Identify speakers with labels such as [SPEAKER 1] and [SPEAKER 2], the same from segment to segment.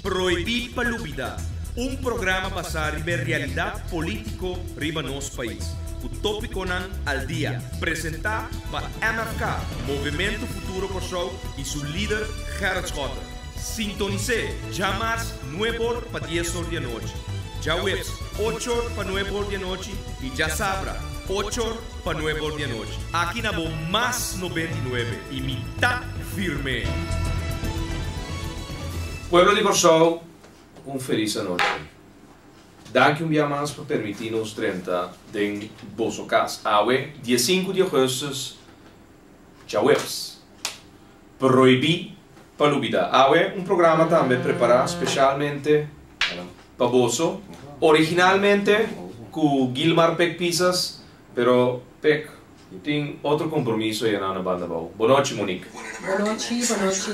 [SPEAKER 1] Proibir Palubida, um programa basado na realidade política riba nosso país. O tópico nan al dia, apresentado por MFK, Movimento Futuro Kosovo e seu líder Gerrit Schotten. Sintonize, jamais 9 para 10 horas da noite. Já webs 8 para 9 horas da noite e já sabra 8 para 9 horas da noite. Aqui na Bo Mais 99 e mitad firme.
[SPEAKER 2] Pueblo de Kosovo, feliz noite. Dank u weer maar por permitir-nos 30 de vosso casa. Awe, dia 5 de agosto, já webs. Proibir Palubida. Awe, programa também preparado especialmente para vosso. Originalmente com Gilmar Peck Pisas, pero Peck tem outro compromisso aí na banda bau. Boa noite, Monique.
[SPEAKER 3] Boa noite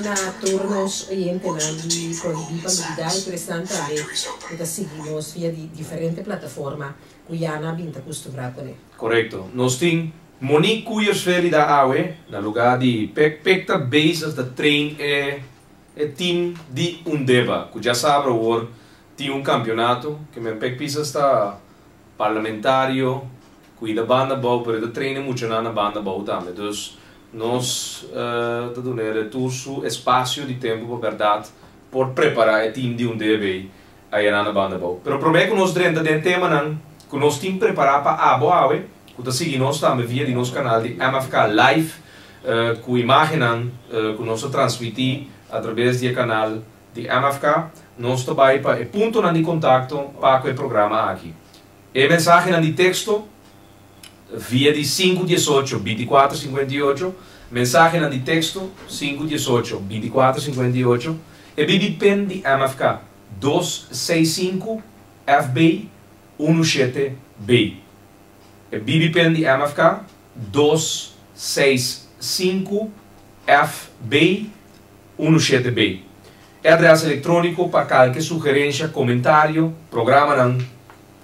[SPEAKER 3] na turnos oriente na de Proibir Palubida e prestan também para seguir-nos via diferentes plataformas cuiana binta acostumbrado né.
[SPEAKER 2] Correto. Nós tem Monique Kuyersveli da Awe, na lugar de Peck tá bezig de train team de Undeba, que já sabe hoor tem campeonato que meu Peck Pisas está parlamentário, cuida banda bau, pero treina muito na banda bau também. Então nós temos espaço de tempo para verdade por preparar o time de Undeba aí na banda bau. Pero prometo que nós dentro do tema não, que nós temos preparar para a Awe, que tá seguindo nós também via de nosso canal de MFK Live, com imagem que nós transmitir através do canal de MFK. Nós também para o ponto de contato para o programa aqui. E mensagem de texto via de 518 2458, mensagem de texto 518 2458 e BBPen de MFK 265 FB 17B. E BBPen de MFK 265 FB 17B. Adres eletrônico para qualquer sugerência, comentário, programa não,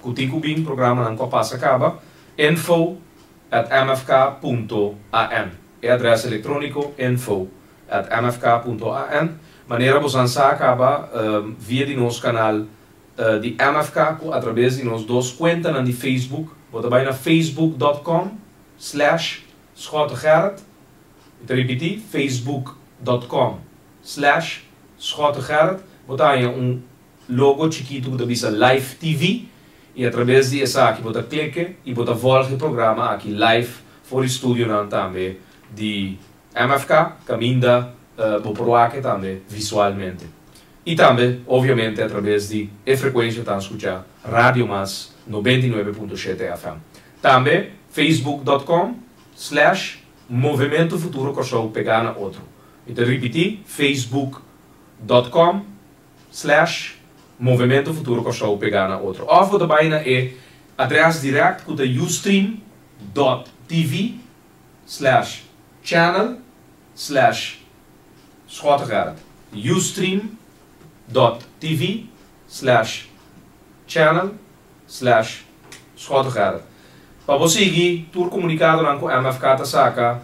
[SPEAKER 2] Kutiku Bing, programa não que passa acaba, info@mfk.an. Adres eletrônico info@mfk.an. Maneira você acaba via de nosso canal de MFK através de nos dois contas de Facebook. Você vai na facebook.com/Schotten-Gerrit. Eu repetir, facebook.com/Schotten-Gerrit. Você tem logo chiquito que diz Live TV. E através dessa aqui, você clica e você volta o programa aqui live for o estúdio também de MFK, caminha para também visualmente. E também, obviamente, através de frequência para escutar Rádio Mas 99.7 FM. Também facebook.com/Movimento Futuro Kosovo pegana outro. Então, repetir, facebook.com/Movimento Futuro Kosovo pegana outro. Of de bijna adres direct com ustream.tv/channel/Schotten-Gerrit. ustream.tv/channel/Schotten-Gerrit. Para você seguir, todo comunicado com MFK tá saca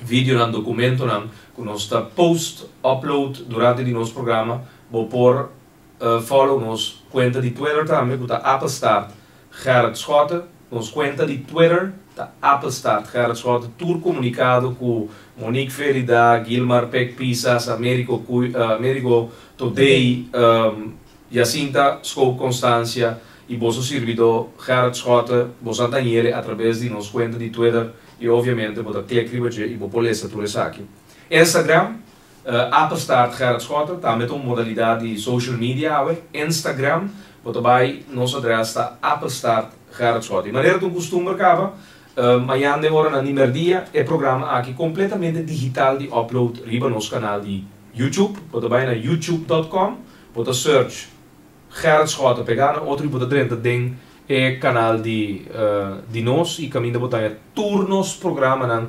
[SPEAKER 2] vídeo no documento que nós está post upload durante o nosso programa, vou por follow nos conta de Twitter também, que está Appelstart Gerrit Schotten, nos conta de Twitter está Appelstart Gerrit Schotten, todo comunicado com Monique Ferida, Gilmar Peck Pisas, Americo Today, Jacinta Scope Constância e vosso servidor Gerrit Schotten, vos antanhele através de nos conta de Twitter e obviamente vou clicar e vou pôr essa tudo isso aqui. Instagram Appelstart Gerrit Schotten, também tem uma modalidade de social media, Instagram, você vai, nosso adres está Appelstart Gerrit Schotten. De maneira que o costume acaba, amanhã de hora na dia, é programa aqui completamente digital de upload riba nosso canal de YouTube, você vai na youtube.com, você search Gerrit Schotten, pegar outro você dentro tem canal de nós e caminho de botar turnos programa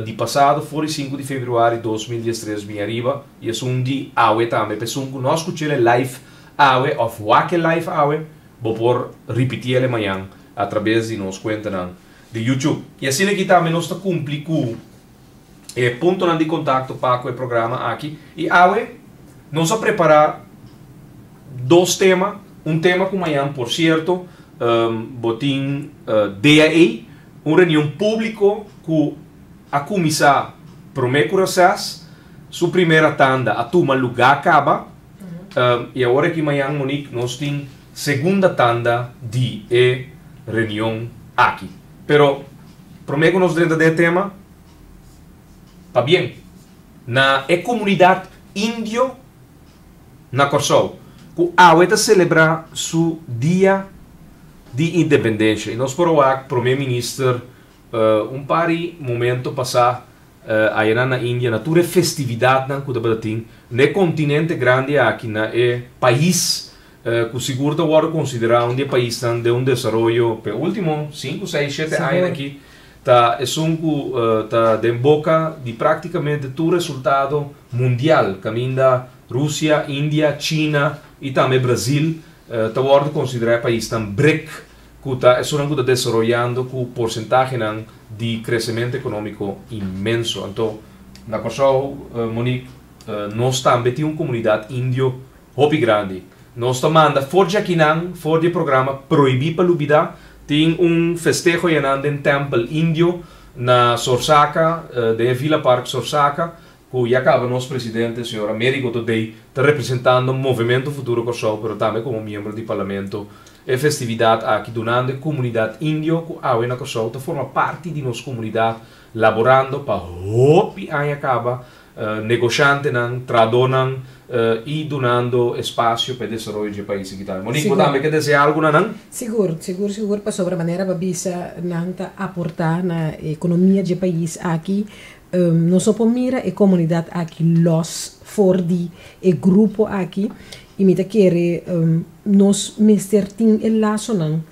[SPEAKER 2] di passado, foi 5 de fevereiro de 2013, bem arriba, e é de Awe também, pessoal que nós escutamos live Awe, of Wake Live Awe, vou por repetir ele amanhã, através de nos conta de YouTube. E assim aqui também nós cumprimos com ponto de contato para o programa aqui, e Awe, nós a preparar dois temas. Tema com amanhã, por certo, botim DAE, uma reunião pública com a comissão Promecuraças, sua primeira tanda, a turma lugar acaba, e agora que amanhã, Monique, nós temos segunda tanda de reunião aqui. Pero, prometo nós dentro do tema, tá bem, na comunidade índio na Corsol, que a celebrar seu dia de independência. E nós por aqui, primeiro-ministro, par de momento passar aí na Índia, na toda festividade que nós temos, no continente grande aqui, na país que seguro agora considerado um país de desenvolvimento, pelo último 5, 6, 7 anos aqui, tá em boca de praticamente todo resultado mundial, caminho da Rússia, Índia, China e também Brasil, está agora considerado país BRIC, que está desenvolvendo com porcentagem de crescimento econômico imenso. Então, na Kosovo, Monique, nós também temos uma comunidade índio muito grande. Nós também, fora do programa Proibir para Lubida, tem festejo em templo índio na Sorsaka, de Vila Parque Sorsaka, que já acaba nosso presidente, o senhor Américo Todei, está representando o Movimento Futuro Kosovo, mas também como membro do parlamento. É festividade aqui durante a comunidade índio, que a na Kosovo forma parte de nossa comunidade, laborando para hopi aí acaba, negociando, tradonando e donando espaço para o desenvolvimento do país. Monique, você quer dizer algo, não?
[SPEAKER 3] Seguro, para sobremaneira, babisa, não aportar na economia do país aqui. Nós somos mira a comunidade aqui, los for de grupo aqui, e me quer nós mester tem el laço não,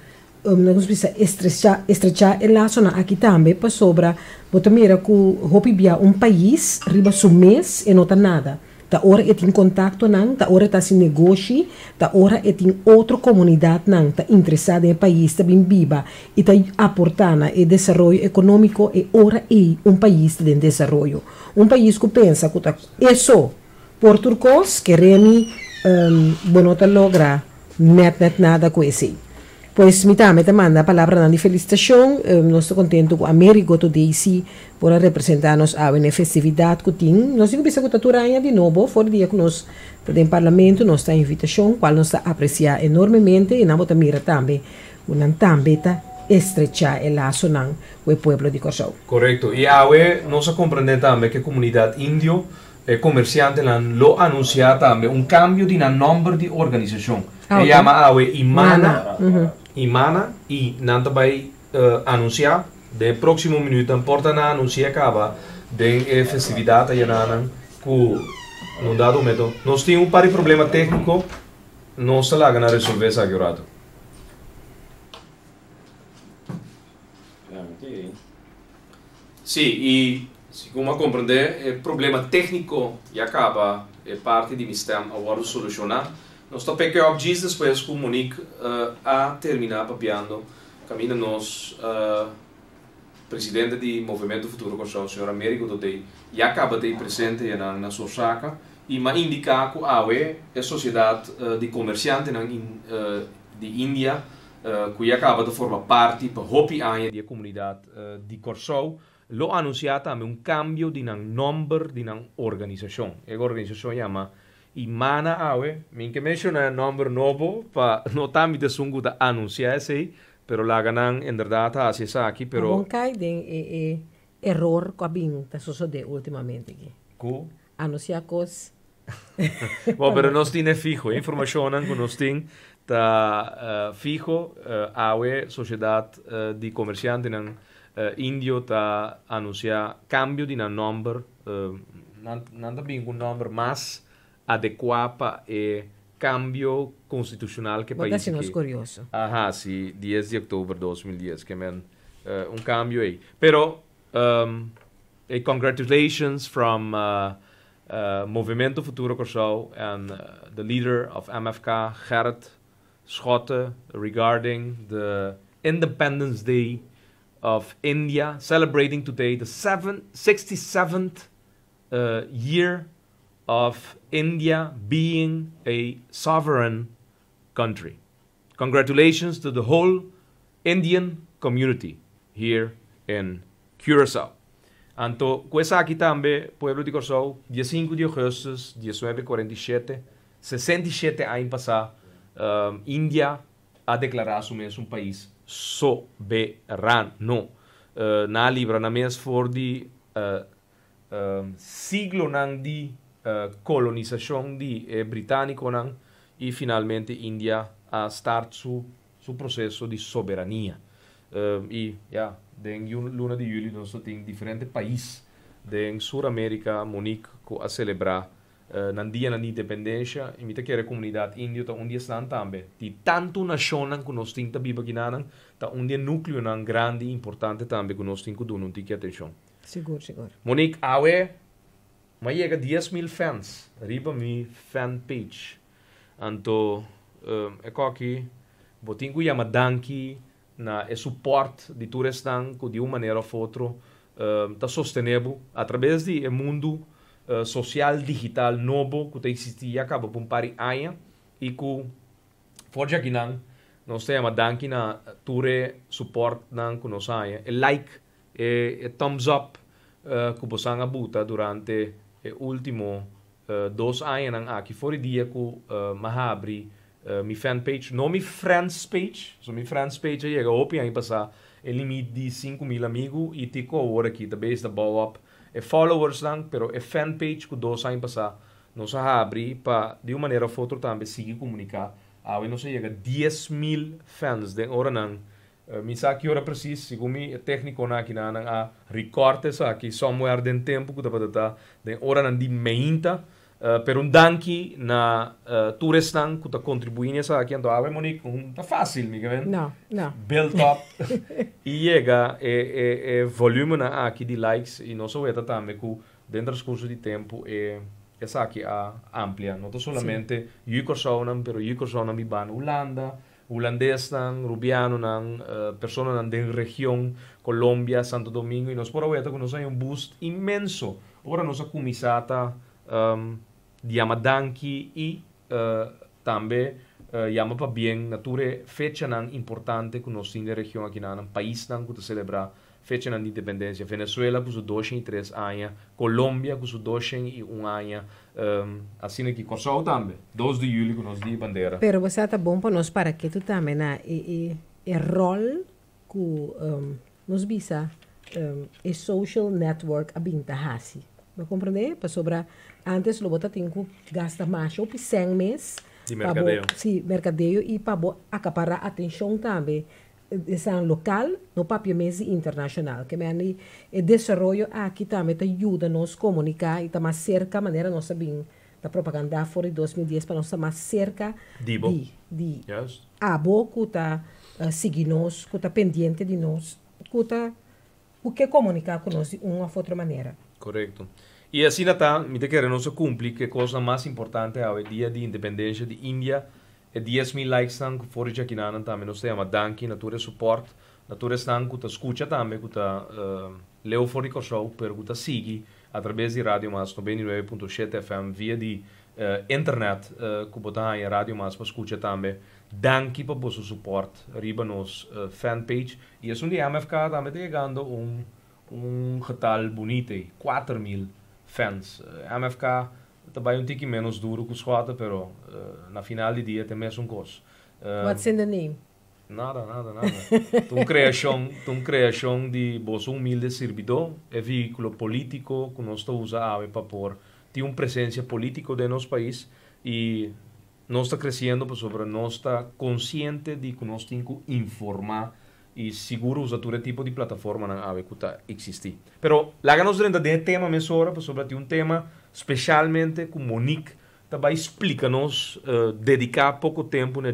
[SPEAKER 3] nós precisa estrechar el laço aqui também para sobra, bota mira que hopibia país riba su mês e não tá nada. Da hora é tem contato não, da hora tá se negocie, da hora é tem outra comunidade não, tá interessada em país, tá bem viva e tá aportando o desenvolvimento econômico e ora é país de desenvolvimento. País que pensa que tá isso por turcos que remi bonota logra net nada com esse. Pois me manda a palavra de felicitação, nós estamos contentes com a Américo today sim por representar-nos a festividade que tem. Nós temos que estar de novo, fora dia que nós estamos em parlamento, nós temos invitação, qual nós apreciamos enormemente e nós mira também, também estrechar o laço com o povo de Kosovo.
[SPEAKER 2] Correto, e nós compreendemos também que a comunidade índio comerciante lo anunciado também cambio de número de organização. Se chama Imana e nanta vai anunciar de próximo minuto importa na anunciar acaba de festividade aí que não dado momento nós temos par de problema técnico não se lá na resolver essa agora. Sim, e se como compreender, o problema técnico já acaba é parte de sistema agora solucionar. Nós estamos pegando dias depois com Monique a terminar papiando caminho nós presidente do Movimento Futuro Kosovo, o senhor Américo Todei, já acaba de presente na sua saca e me indicar que a sociedade de comerciantes de Índia que já acaba de formar parte para hopi anos da comunidade de Kosovo, lo anunciado também cambio de número de organização. A organização chama Imana minha menciona número novo para não também de sungo da anunciar esse, pero la ganan en verdad hace esa aquí, pero
[SPEAKER 3] não cai de error que bem tá sucedendo ultimamente aqui.
[SPEAKER 2] Co
[SPEAKER 3] Anunciar coisas.
[SPEAKER 2] Bom, pero nós tem fijo, informação que nós tem tá fijo a sociedade de comerciante nan Índio tá anunciar cambio de número, nada bem um número mais adequado para cambio constitucional que país
[SPEAKER 3] que é curioso.
[SPEAKER 2] Ajá, sí, 10 de octubre de 2010, que men cambio aí. Pero congratulations from Movimento Futuro Kosovo and the leader of MFK, Gerrit Schotten, regarding the Independence Day of India, celebrating today the 67th year of India being a sovereign country. Congratulations to the whole Indian community here in Curaçao. Anto, questa aqui também, pueblo de Curaçao, dia 5 de agosto de 1947, 67 anos passados, Índia a declarado um país soberano. Na libra, na mes for de siglo nang de colonização de britânico nang, e finalmente Índia a start su processo de soberania. E den luna de julho nós temos diferentes países em Sul-América, Monique, a celebrar na dia da independência, e muita que a comunidade índia está onde estão também. De tanto nação que nós temos que viver aqui, está onde núcleo grande e importante também que nós temos que dar que atenção.
[SPEAKER 3] Seguro, seguro.
[SPEAKER 2] Monique, mas chega 10.000 fans, riba mi fan page. Então, aqui, vou ter que chamar danki na suporte de turistas que de uma maneira ou outra está sostenível através do mundo social digital novo que existia acaba por um par de anos e que fora aqui nós temos danki na ture suporte que nós temos like thumbs up que você a buta durante o último 2 anos aqui fora dia que abri mi fanpage, não mi friends page, so mi friends page chega open aí passar o limite de 5.000 amigos e tico agora aqui da base da bow up followers lang, pero fanpage que 2 anos passar nós abri para de uma maneira ou outra também seguir comunicar aí nós chega 10.000 fans de hora não mi sa que hora preciso segundo mi técnico na aqui na a recortes aqui somewhere den tempo que tá de hora não de 20 per un danki na turistan que está contribuindo a aqui então a Monique tá fácil me que
[SPEAKER 3] não
[SPEAKER 2] build up e chega volume na aqui de likes e não só também que dentro do curso de tempo essa aqui a amplia não solamente Yucosonam pero Yucosonam iban Holanda holandês rubiano pessoas da região Colômbia Santo Domingo e nós por agora que nós temos boost imenso agora nossa comisata di Amadanki e também chama para bem nature fecha importante que nós temos na região aqui na país que celebra fecha de independência Venezuela com 203 anos Colômbia com 201 anos assim que Curaçao também 2 de julho que nós di bandeira
[SPEAKER 3] pero você está bom para nós para que tu também na rol que nos visa social network a binta hasi me compreende? Para sobrar antes lo bota tenho gasta mais ou 100 mês
[SPEAKER 2] de mercadeio.
[SPEAKER 3] Sim, mercadeio e para acaparar atenção também esse local no papel mês internacional que me o desenvolvimento aqui também ajuda nos comunicar e tá mais cerca maneira nós sabemos da propaganda fora de 2010 para nós estar mais cerca de
[SPEAKER 2] yes.
[SPEAKER 3] abo que tá seguir nós que tá pendiente de nós que tá o que comunicar com nós de uma ou outra maneira.
[SPEAKER 2] Correto. E assim está, me te quero não se cumpre que a coisa mais importante é o dia de independência de Índia, é 10.000 likes que fora de aqui também nós temos danki, natura suporte, natura estão que escuta também, que leu fora de Curaçao, pero que sigue através de Rádio Mas 99.7 FM via de internet, que botar em Rádio Mas para escutar também. Danki para o suporte, arriba nos fanpage e isso de MFK também está chegando getal bonito, 4.000 fans. MFK também tique menos duro que os quatro, pero na final de dia tem mais coisa.
[SPEAKER 3] What's in the name?
[SPEAKER 2] Nada. Uma criação de vosso humilde servidor, é veículo político que nós usamos para pôr ter uma presença política de nosso país e nós está crescendo sobre nós está consciente de que nós temos que informar e seguro usar todo tipo de plataforma na ave que está existir. Pero lá nós dentro de tema mesora sobre um tema especialmente com Monique também explica-nos dedicar pouco tempo né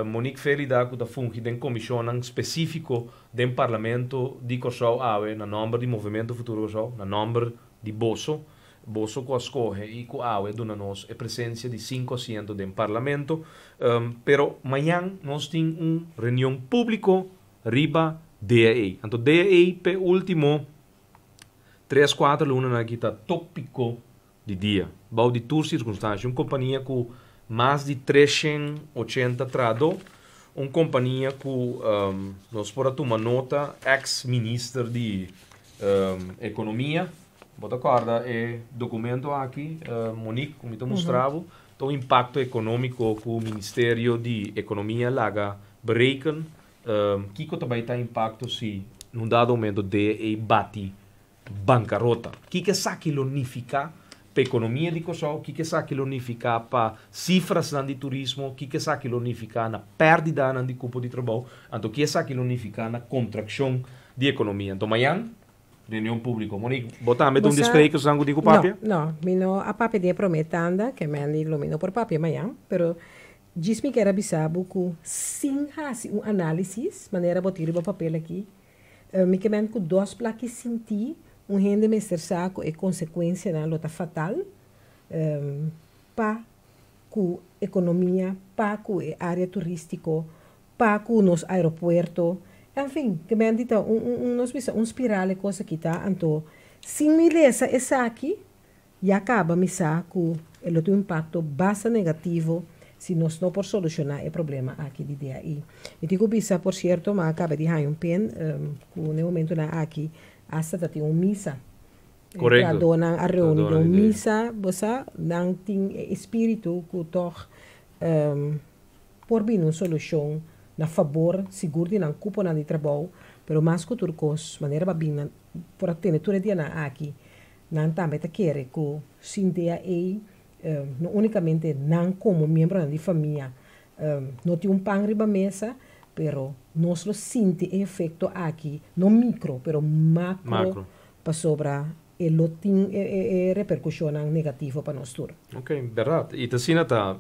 [SPEAKER 2] Monique Ferida que está fungindo em comissão específico do Parlamento de Curaçao ave na nome do Movimento Futuro Curaçao na nome de Bosso que escolhe e que ave dona-nos a presença de 5 assentos do Parlamento pero amanhã nós temos uma reunião pública riba DAA. Então, DAA, pe último 3-4 lunas aqui está tópico de dia. Bau de tour circunstância. Uma companhia que mais de 380 trado, uma companhia que nós podemos tomar nota, ex-ministro de Economia, bota corda, é documento aqui, Monique, como eu mostrava, o impacto econômico que o Ministério de Economia laga berekenen, que também tem impacto se num dado momento de bate bancarrota. Que isso significa para a economia de Kosovo, que isso significa para cifras de turismo, que isso significa na perda de cupo de trabalho, então que isso significa na contração de economia. Então, amanhã, reunião pública. Monique, botamos um desprezo sangue de papel?
[SPEAKER 3] Não, não, a papel de prometanda, que me ilumino por papel amanhã, pero diz-me que era bisabo que sim fazer um análise, maneira botar o papel aqui, me que com duas plaques senti um rende mestre saco e consequência na luta fatal para a economia, para a área turística, para o nosso aeroporto. Enfim, que me dito um espiral de coisa que está, então, se me lesa essa aqui, e acaba me saco, ele tem um impacto bastante negativo se nós não por solucionar o problema aqui de dia aí. Eu digo bisa, por certo, mas acaba de ganhar um pen, no momento na aqui, hasta tem uma missa.
[SPEAKER 2] Correto.
[SPEAKER 3] A dona a reunião missa, você não tem espírito que toch por vir uma solução na favor seguro de não cupo na de trabalho, pero mais que turcos, maneira babina, por ter tudo dia na aqui, não também te quer que sinta aí não unicamente não como membro da família, não tem pão riba mesa, pero nós lo sente efeito aqui, não micro, pero macro. Para sobra e lo tem repercussão negativa para nós tudo.
[SPEAKER 2] Ok, verdade. E assim está.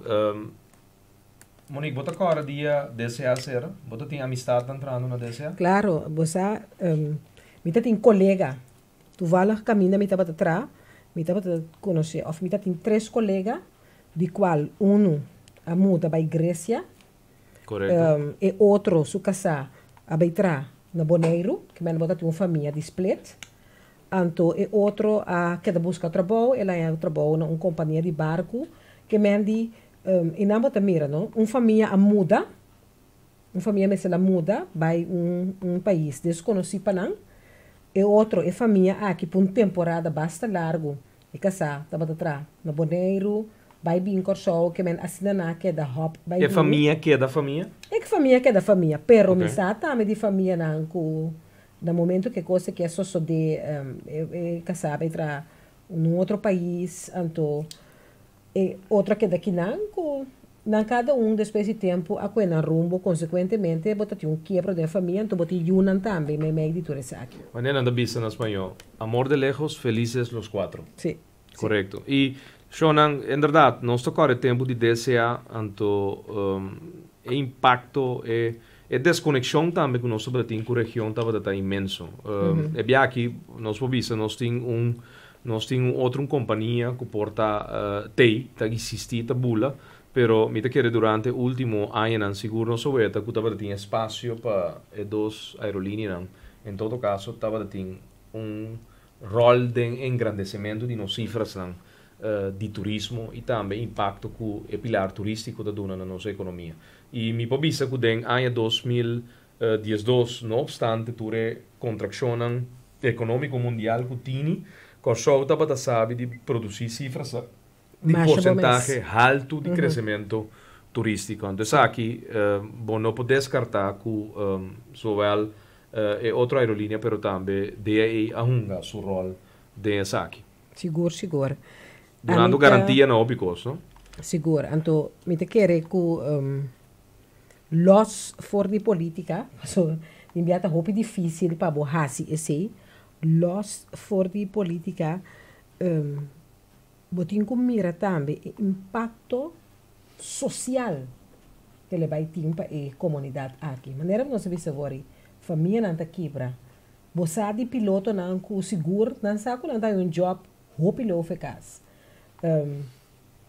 [SPEAKER 2] Monique, bota agora dia DCA ser? Bota tem amistade entrando na DCA?
[SPEAKER 3] Claro, você tem colega, tu vai lá caminha, me tá para trás, me tá para conhecer, ou me tem 3 colegas, de qual a muda para a igreja,
[SPEAKER 2] correto,
[SPEAKER 3] e outro su casa a beitra na Boneiro, que me bota uma família de split, anto e outro a que busca trabalho, ela é trabalho na uma companhia de barco, que me di e não bota mira, não? Uma família a muda, uma família me la muda, vai um país desconhecido para não, e outro é família aqui por uma temporada basta largo, e casa tá bota atrás na Boneiro, vai bem corso que men assina que da hop vai
[SPEAKER 2] e família que é da família?
[SPEAKER 3] É que família que é da família, pero okay. Me sa tá me de família não co no momento que coisa que é só de casar vai tra outro país, anto e outra que daqui não co na cada depois de tempo a coisa rumbo consequentemente bota um quebra da família, então bota yunan também me de tudo isso aqui.
[SPEAKER 2] Maneira da bisa em espanhol, amor de lejos, felices los quatro.
[SPEAKER 3] Sim.
[SPEAKER 2] Correto. E Shonan, em verdade, nós tocamos o tempo de DCA, então o impacto e desconexão também que nós temos com a região estava imenso. É bem aqui, nós temos outra companhia que porta TEI, que existe, que bula, pero me quero durante o último ano, seguro não soube, que estava tendo espaço para 2 aerolíneas. Em todo caso, estava tendo rol de engrandecimento de nossas cifras de turismo e também impacto que o pilar turístico da dona na nossa economia. E me pobisa que em ano 2012, não obstante, ture contracção econômico mundial que tinha, Kosovo estava sabe de produzir cifras de porcentagem alto de crescimento turístico. Então, aqui, não pode descartar que sovel é outra aerolínea, mas também deve arrumar seu rol de aqui.
[SPEAKER 3] Seguro.
[SPEAKER 2] Dando garantia não obicos, não?
[SPEAKER 3] Seguro. Então, me te quer que los for de política, so enviata hopi difícil para borrasi esse, los for de política, botin com mira também o impacto social que ele vai ter para a comunidade aqui. Maneira que nós sabemos família não está quebra, você de piloto não com seguro, não sabe que não está um job, hopi lo eficaz.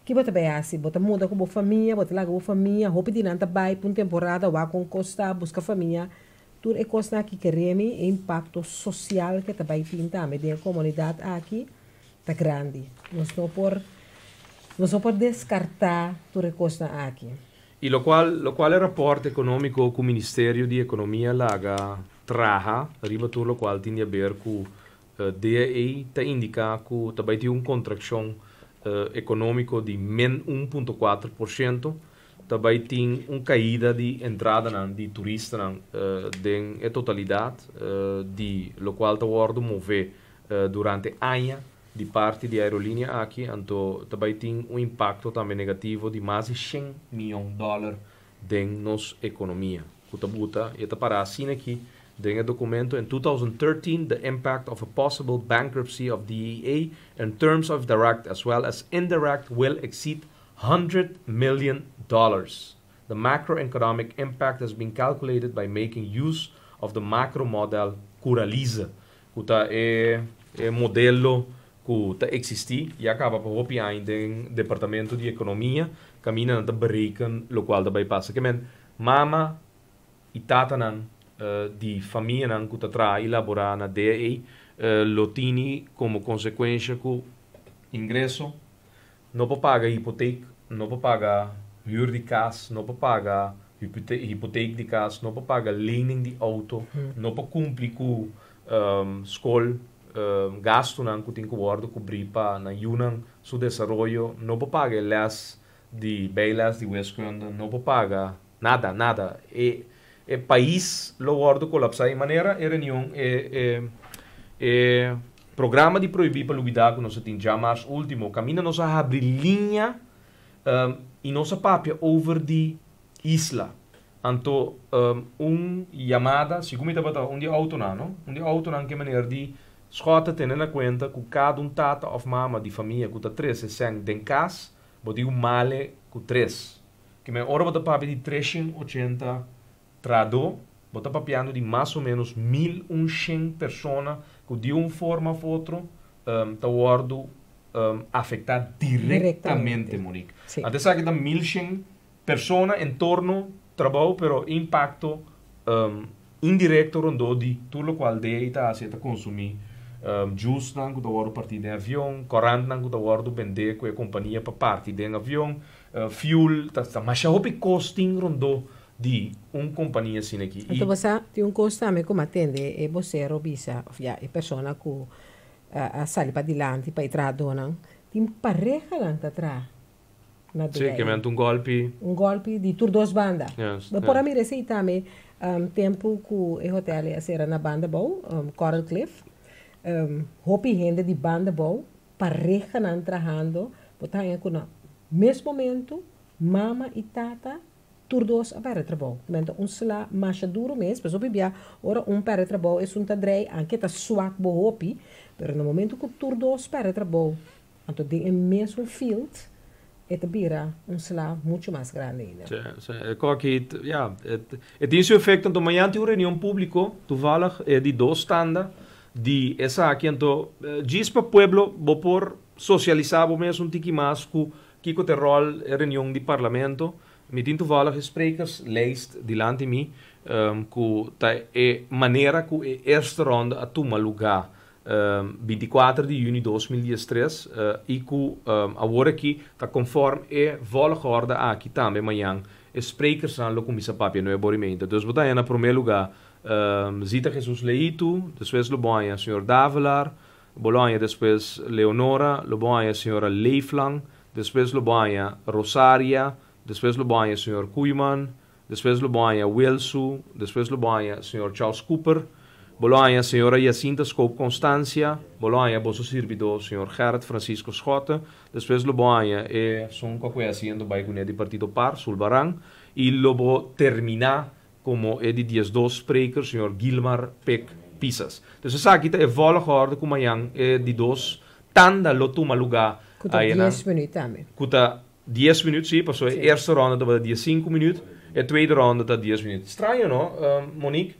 [SPEAKER 3] Que bota bem assim, bota muda com a família, bota lá com a família, hopi de não tá vai por uma temporada, vai com costa, busca família, tudo é coisa que queremos, o impacto social que está vai ter também da comunidade aqui, está grande. Nós não por Não só pode descartar tu recosta aqui.
[SPEAKER 2] E lo qual é rapporto econômico que o Ministério de Economia laga traha, arriba tu lo qual tinha a ver com DEI, ta indica que também tem contracção econômico de men 1,4%, também tem caída de entrada de turistas em totalidade, de lo qual está ordo mover durante anos de parte da aerolínea aqui, então também tem impacto também negativo de mais de $100 milhões na nossa economia. Kutabuta, e para assim aqui, dentro do documento, in 2013, the impact of a possible bankruptcy of DEA in terms of direct as well as indirect will exceed $100 million. The macroeconomic impact has been calculated by making use of the macro model Curaliza, que é modelo que existe e acaba por copiar no Departamento de Economia, caminha na bereiken, lo qual daarbij passa. Que men mama e tata de família que está elaborar na DEI, lo tiene como consequência que ingresso não pode pagar hipoteca, não pode pagar huur de casa, não pode pagar hipoteca de casa, não pode pagar lening de auto, não pode cumprir com escola, gasto que tem que cobrir para na Yunnan su desarrollo, não pode pagar las de bailas de Westgrund, não pode pagar nada. O país lo guardo colapsar de maneira a reunião programa de proibir para lugar que nós temos já mais último caminho nós a abrir linha e nossa papia over de isla então chamada segundo me estava dia autonômico que maneira de escuta tendo na conta que cada tata of mama de família que está 3 e 5 den cas bota male com 3 que me ora bota papia de 380 trado, bota papiando de mais ou menos 1.100 pessoas que de uma forma ou outra estão afetar diretamente, Monique. Até sabe que 1.100 pessoas em torno do trabalho, pero impacto indireto rondou de tudo o qual está a consumir. Juice que está partir de avião, corante que está vender com a companhia para partir de avião, fuel, mas já houve costing rondou de companhia assim aqui.
[SPEAKER 3] Então você tem custo também como atende e você robisa, a pessoa que sai para adiante para entrar dona, tem pareja lá atrás.
[SPEAKER 2] Sim, que é golpe.
[SPEAKER 3] Golpe de tur duas bandas.
[SPEAKER 2] Yes,
[SPEAKER 3] por a mim receita também tempo que o hotel era na banda boa, Coral Cliff, hopi gente de banda boa, pareja não trabalhando, botar em no mesmo momento, mama e tata turdos a para trabalho. Mento sala mais duro mesmo, pessoal bibia, ora para trabalho é drei, anche tá suak bo hopi, pero no momento que turdos para trabalho, então tem mesmo field, bira sala muito mais grande ainda.
[SPEAKER 2] Tem seu efeito, então amanhã tem uma reunião pública, toevallig de 2 standaard, de essa aqui, então, diz para o pueblo, vou por socializar mesmo um tiki mais que o rol reunião de parlamento, me tem toevallig sprekers lijst diante de mim que maneira que a eerste ronde a tomar lugar 24 de junho de 2013 e que agora aqui está conforme a volgorde aqui também amanhã sprekers são lo comissa papia no aborrimento então botar na primeiro lugar Zita Jesus Leito depois Loboia senhor Davelar Bolonha depois Leonora Loboia senhora Leiflang depois Loboia Rosaria depois Loboia, Sr. Koeman, depois Loboia, Wilsu, depois Loboia, Sr. Charles Cooper, Bolonha, Sra. Jacinta Scope Constância, Bolonha, Bosso Servidor, Sr. Gerrit Francisco Schotte, depois Loboia, são qualquer assim do bairro do Partido Par, Sulbarang, e logo terminar como de 10 sprekers, Sr. Gilmar Peck Pisas. Então, essa aqui é volgorde como amanhã de 2, tanda lo toma lugar.
[SPEAKER 3] Kuta 10 minutos também.
[SPEAKER 2] Kuta 10 minutos, sim, passou a eerste ronde dat we 5 minuten, a tweede ronde dat 10 minuten. Estranho, não, Monique?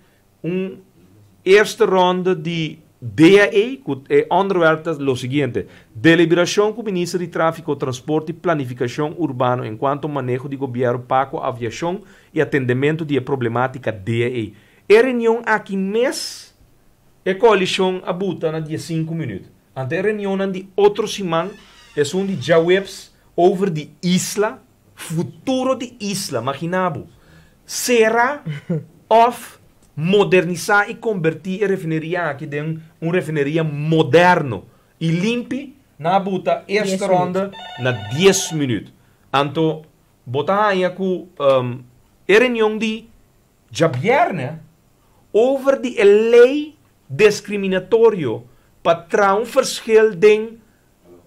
[SPEAKER 2] Eerste ronde de DAE, que é onderwerp é o seguinte: deliberação com o Ministro de Tráfico, Transporte e Planificação Urbano enquanto manejo de governo para a aviação e atendimento de problemática DAE. A reunião aqui mês, a coalição abuta na 5 minutos. Ante a reunião de outro semana, é um de jawebs
[SPEAKER 1] over de isla, futuro de isla, imaginabo. Será of modernizar e convertir a refineria aqui em uma refineria moderno e limpe na buta esta ronda na 10 minutos. Então, botar aí com a reunião de Jabierne over de lei discriminatório para um verschil de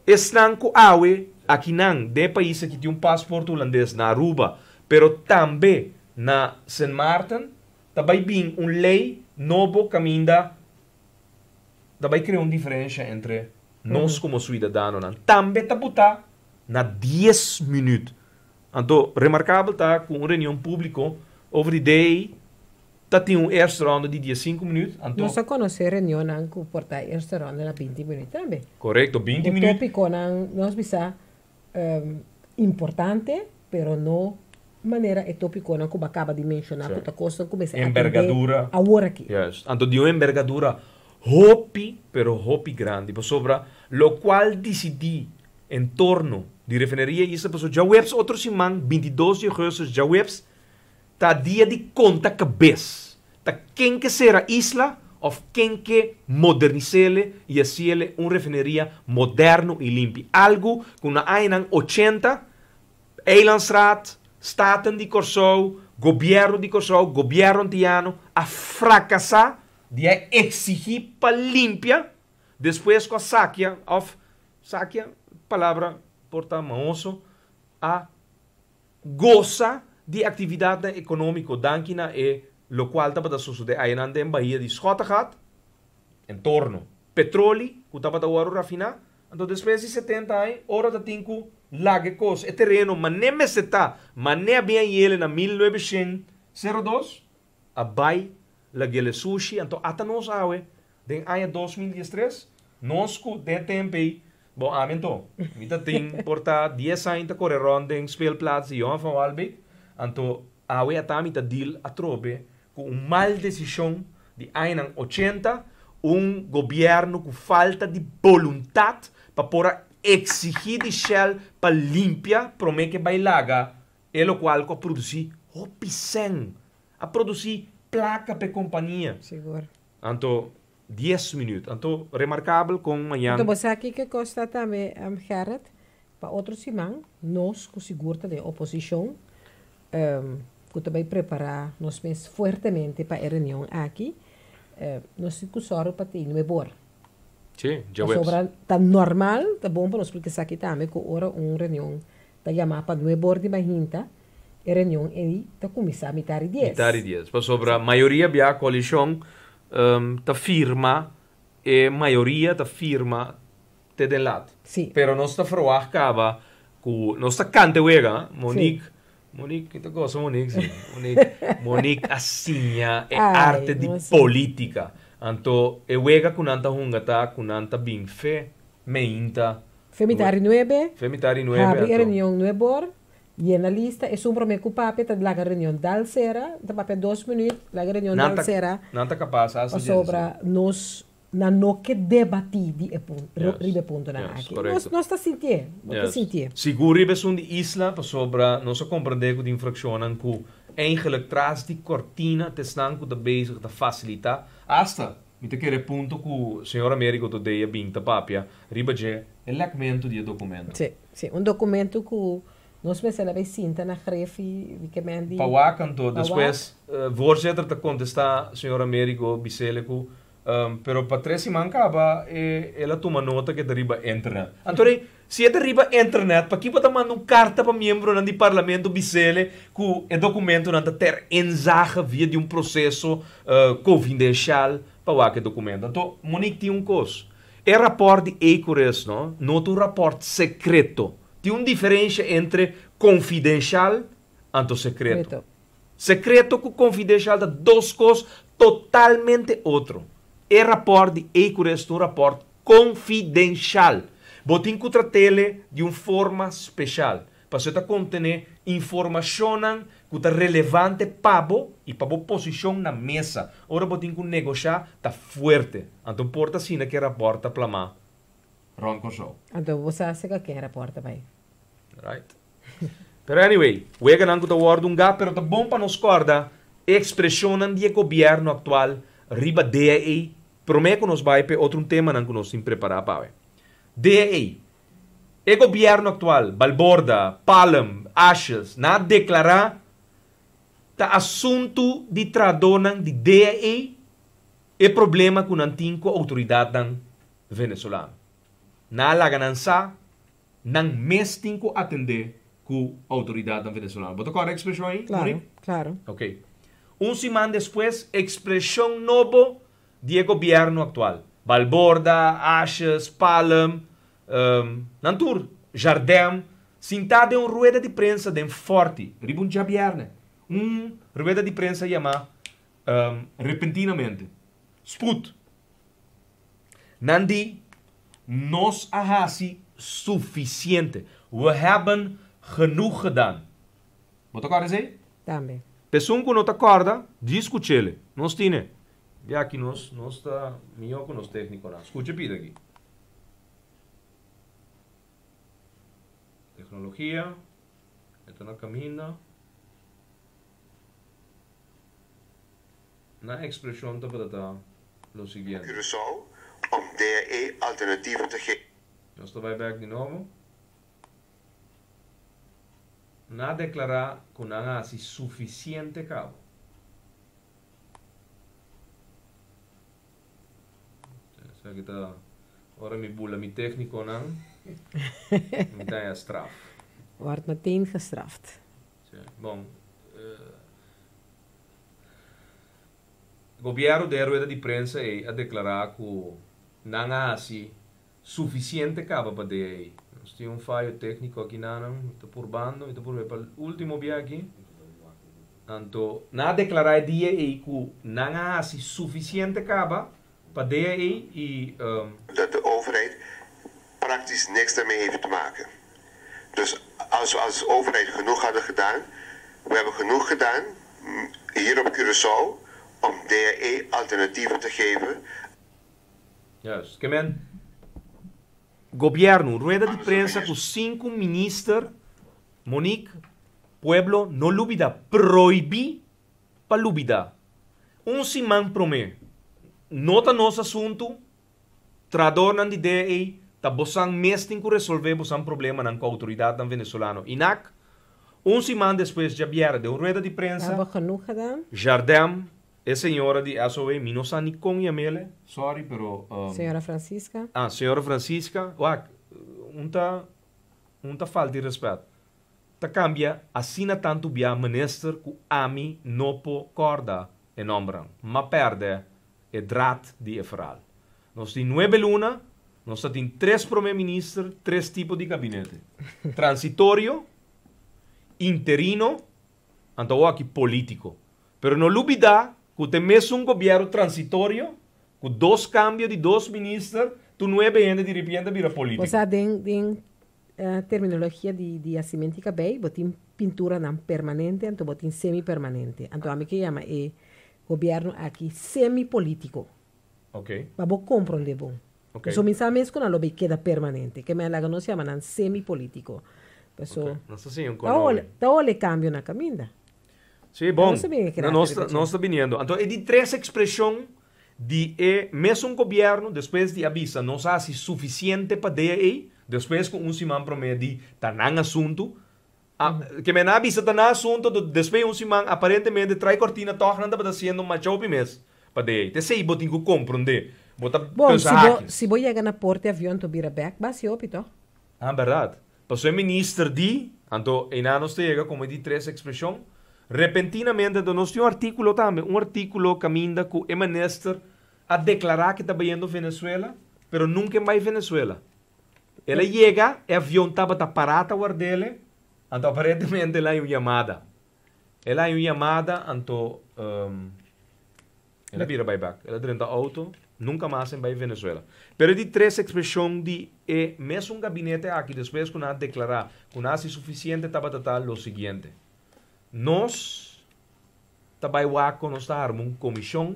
[SPEAKER 1] estanco awe aqui não, de país que tem um passaporte holandês na Aruba, pero também na Saint Martin, também tem uma lei novo caminho também cria uma diferença entre nós como cidadãos. Também está botar na 10 minutos. Então, remarcável está com uma reunião pública over the day, tem um eerste ronde de 15 minutos.
[SPEAKER 3] Então, nós conhecemos a reunião que porta a eerste ronde na 20 minutos também.
[SPEAKER 1] Correto, 20 minutos.
[SPEAKER 3] O tópico nós bisa importante, pero não maneira é tópico não como acaba de mencionar, que está costa começar
[SPEAKER 1] envergadura.
[SPEAKER 3] Agora aqui.
[SPEAKER 1] Yes. Então, de uma envergadura hopi, pero hopi grande, sobre lo qual decidi em torno de refineria isso, já webs outros semana 22 de agosto já webs tá dia de conta cabeça. Tá quem que será isla ou quem que modernizele e assim uma refineria moderno e limpa. Algo que na ano 80 Eilandsraad, Staten de Corsou, governo de Corsou, governo antiano a fracassar de exigir para limpia depois com a saquia palavra porta-maoso a goza de atividade econômica dankina e lo qual estava a suceder aí na Bahia de Schottengat em torno petróleo que estava a ouro rafinar então depois de 70 anos hora da tinco lage cos e terreno mas nem me está mas nem bem ele na 1902 a bai lagele sushi então até nós awe den ano 2013 nós com de tempo bom amento mita tem porta 10 anos correr ronde em speelplaats Johan van Walbeek então awe atamita deal a trobe com uma mal decisão de ano 80 governo com falta de vontade para por exigir de Shell para limpar promete que vai laga e lo qual co produzir opisen a produzir placa para companhia
[SPEAKER 3] seguro
[SPEAKER 1] então 10 minutos então remarcável com manhã
[SPEAKER 3] então você aqui que consta também Gerrit para outro semana nós com segurta de oposição que também preparar nós pensamos fortemente para a reunião aqui nós ficamos para ter no bor
[SPEAKER 1] sim já
[SPEAKER 3] tá normal tá bom para nós explicar aqui também que ora uma reunião tá chamada para no bor de mahinta a reunião aí tá começar a metade 10
[SPEAKER 1] metade 10 para sobre a maioria da coalição tá firma e maioria tá firma te de lado
[SPEAKER 3] sim
[SPEAKER 1] pero nós tá froar acaba com nós tá cante wega Monique, que cosa Monique? Sim. Monique assinha é arte de política. Então, eu wega kunanta hungata, kunanta bem fe, meinta.
[SPEAKER 3] Femitari 9.
[SPEAKER 1] Femitari 9.
[SPEAKER 3] Abre a reunião 9 bor. E na lista, é um promete que o pape está lá a reunião da Alcera, está pape 2 minutos, lá a reunião da Alcera.
[SPEAKER 1] Não está capaz,
[SPEAKER 3] sobre nós na no que debatir de ribe ponto na aqui. Nós está sentindo, nós sentindo.
[SPEAKER 1] Seguro ribe são de isla sobre nós compreender que de infração que eigenlijk tras de cortina te staan que bezig te facilitar hasta me te querer ponto que o senhor Américo do dia binta papia ribe je elegmento de documento.
[SPEAKER 3] Sim, documento que nós pensamos que sinta na grefe que mendi.
[SPEAKER 1] Para canto depois voorzitter te contestar senhor Américo biseleco pero para 3 semanas acaba ela toma nota que deriva internet. Então, se é deriva internet, para que pode mandar uma carta para membro do parlamento bisele que o documento não ter enzage via de processo confidencial para o documento. Então, Monique tem coisa. É rapport de ECORES, não é rapport secreto. Tem uma diferença entre confidencial e secreto. Secreto com confidencial são duas coisas totalmente outras. É rapport de ECORES, um rapport confidencial. Botin que tratele de uma forma especial. Para você conter informação que é relevante para e para a posição na mesa. Ora, botin que negociar está forte. Então, porta assim que rapporta plama. Ronco show.
[SPEAKER 3] Então, você acha que é rapporta vai?
[SPEAKER 2] Right? Pero anyway, we gaan aan word un gap, pero tá bom para nos corda expressão de governo atual riba DAE, prometo nos vai pe outro tema não que nos sim preparar para. DAE, o governo atual, Balborda, Palm, Ashes, na declarar ta assunto de tradonan de DAE e problema com antigo autoridade venezuelana. Na la ganança, não mesmo atender com a autoridade venezuelana. Bota qual a expressão aí?
[SPEAKER 3] Claro, claro.
[SPEAKER 2] Ok. Semana depois, expressão nova do governo atual. Balborda, Ashes, Palm, Nantur, Jardim, sentado em uma rueda de prensa de forte, ribun jabierne. Rueda de prensa chama repentinamente. Sput. Nandi, nos ahasi suficiente. We hebben genoeg gedaan. Wat agora dizer?
[SPEAKER 3] Também.
[SPEAKER 2] Pessoa que não te acorda, discute ele. Nós tine. E aqui nós está melhor com os técnicos. Escute pida aqui. Tecnologia. Está na caminho. Na expressão está para dar o seguinte.
[SPEAKER 4] Curaçao om DAE alternatieven te geven.
[SPEAKER 2] Nós está vai back de novo. Na declarar que não há suficiente cabo. Aqui está. Agora me bula mi técnico não. Me dá a straf.
[SPEAKER 3] Wordt meteen gestraft.
[SPEAKER 2] Bom. O governo de rueda de prensa a declarar que não há suficiente cabo para DAE. Nós temos fallo técnico aqui não, está por bando, está por para o último dia aqui. Então, na declarar DAE que não há suficiente cabo para DAE e
[SPEAKER 4] Dat de overheid praktisch niks daarmee heeft te maken. Dus als we als overheid genoeg hadden gedaan, we hebben genoeg gedaan hier op Curaçao om DAE alternatieven te geven.
[SPEAKER 2] Juist, que men governo, rueda de prensa com 5 ministros, Monique, pueblo, no lubida, proibir para lubida. Simão promê, nota nosso assunto, trador de DAE, tá bosan mesmo que resolver bosan problema com a autoridade venezuelana. Inac, simão depois de abier de rueda de prensa,
[SPEAKER 3] Hebben we genoeg gedaan?
[SPEAKER 2] Jardim, a senhora de ASOE, mi não sabe com Yamele, sorry, pero...
[SPEAKER 3] Senhora Francisca?
[SPEAKER 2] senhora Francisca, tá falta de respeito. Tá cambia, assina tanto bia minister que ami não po corda em ombram, mas perde e drat de efral. Nós temos 9 luna, nós temos 3 primeiro-ministros, 3 tipos de gabinete. Transitório, interino, então aqui político. Pero não olvidar que tem mesmo governo transitório, com 2 cambios de 2 ministros, tu não é bem de repente vira político.
[SPEAKER 3] Você tem terminologia de assimétrica bem, botin pintura não permanente, então botin semi-permanente. Então a mim que chama é governo aqui semi-político.
[SPEAKER 2] Ok.
[SPEAKER 3] Para você compreender bom.
[SPEAKER 2] Ok.
[SPEAKER 3] So minsan mesmo não lo queda permanente, que me la no se llama semi-político. So,
[SPEAKER 2] Okay. Não sei se
[SPEAKER 3] tá ole cambio na caminda.
[SPEAKER 2] Sim, bom.
[SPEAKER 3] Não sabia que era
[SPEAKER 2] Nós está vindo. Então, é de 3 expressões de mesmo governo, depois de avisa, não há suficiente para DAE, depois com semana promete tá nang assunto, que me na avisa tá nang assunto, depois semana aparentemente trai cortina toca nada para sendo uma job mes para DAE. Te sei botin que compreender.
[SPEAKER 3] Bom, se vou chegar na porta de avião, tu vira back, basi opito.
[SPEAKER 2] Verdade. Passou o ministro de, então, em anos chega, como de 3 expressões, repentinamente, então, nós temos um artículo também, um artículo que caminha com o ministro a declarar que está indo Venezuela, mas nunca vai Venezuela. Ela chega, o avião estava parado a dele, então, aparentemente, ela é uma chamada. Ela é uma chamada, então, ela vira back. Ela dentro do auto, nunca mais vai Venezuela. Pero de 3 expressões de mesmo gabinete aqui, depois que nós declarar que não é suficiente, estava o seguinte. Nós, nós armamos uma comissão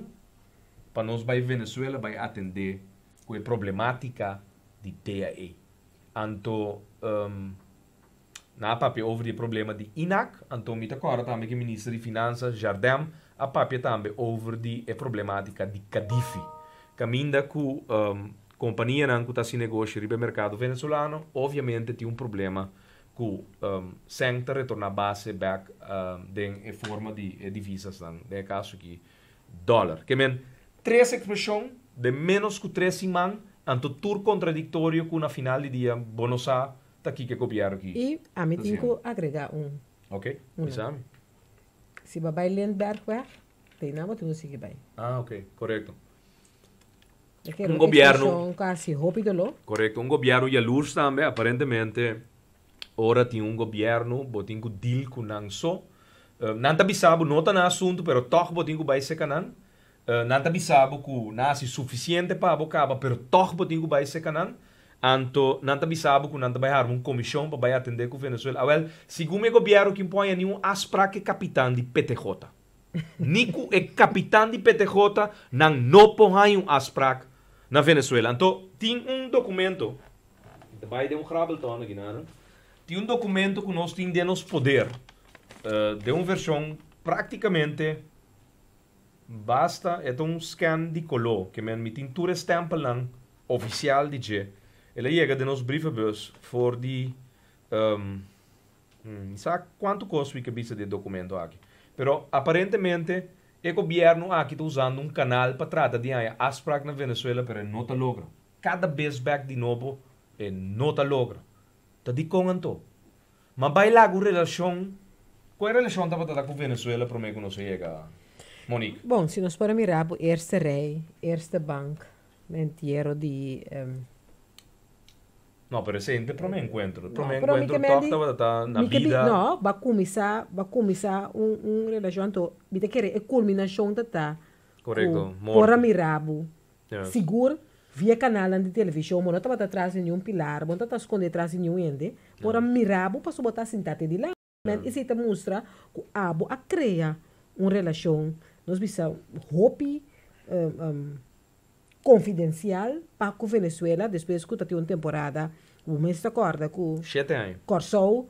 [SPEAKER 2] para nós vai Venezuela vai atender com a problemática de DAE. Então, na papi over die problema di INAC, então me agora também que o ministro de Finanças, Jardem, a papi também over die problematica di Cadifi. Caminda com companhia não que está se negocia no mercado venezuelano, obviamente tem problema com sem retornar base back em forma de divisas, no caso aqui, dólar. Que men, três expressões de menos que 3 semanas, anto tur contraditório com na final de dia, bonosa, tá aqui que copiar aqui.
[SPEAKER 3] E a mim tenho que agregar
[SPEAKER 2] Ok, sabe?
[SPEAKER 3] Se babai Lindbergh weg, tem nada que seguir bem.
[SPEAKER 2] Ah, ok, correto.
[SPEAKER 3] Um governo quase rápido,
[SPEAKER 2] correto, um governo e a luz também, aparentemente, ora tem um governo, botin que deal com não só, não tá bisabo, não tá na assunto, pero toch botin que vai ser canan, não tá bisabo que não é suficiente para abocaba, pero toch botin que vai ser canan, anto não tá bisabo que não tá vai dar uma comissão para vai atender com Venezuela. Well, segundo o governo que impõe nenhum aspra que capitão de PTJ. Nico é capitão de PTJ, não põe um aspra na Venezuela. Então, tem documento, vai de grabelton aqui, não? Tem documento que nós temos de nos poder, de uma versão praticamente basta, é scan de color, que me tintura stempel lang, oficial de G. Ela chega de nos brievenbus voor die, não sei quanto custa que bisa de documento aqui. Pero aparentemente, o governo aqui está usando um canal para tratar de asprak na Venezuela, pero não está logra. Cada vez back de novo, não está logra. Está de conto. Mas vai lá com relação, qual é a relação que está com Venezuela para mim que não se chega, Monique?
[SPEAKER 3] Bom, se nós podemos mirar para a Eerste Rij, Eerste Bank, entero de...
[SPEAKER 2] No, per esempio, per me encuentro. Per me encuentro tocta na vida.
[SPEAKER 3] No, va começar relação to, bita querer a culminação da tá.
[SPEAKER 2] Correto.
[SPEAKER 3] Por mirabo.
[SPEAKER 2] Yeah.
[SPEAKER 3] Seguro via canal de televisão, não estava atrás de nenhum pilar, não estava escondido atrás de nenhum ende. Por mirabo para botar sentado de lá. E se te mostra que abo a criar uma relação, nós precisamos hope confidencial para a Venezuela, depois que tem uma temporada, o mês de acorda com
[SPEAKER 2] 7 anos.
[SPEAKER 3] Corsou,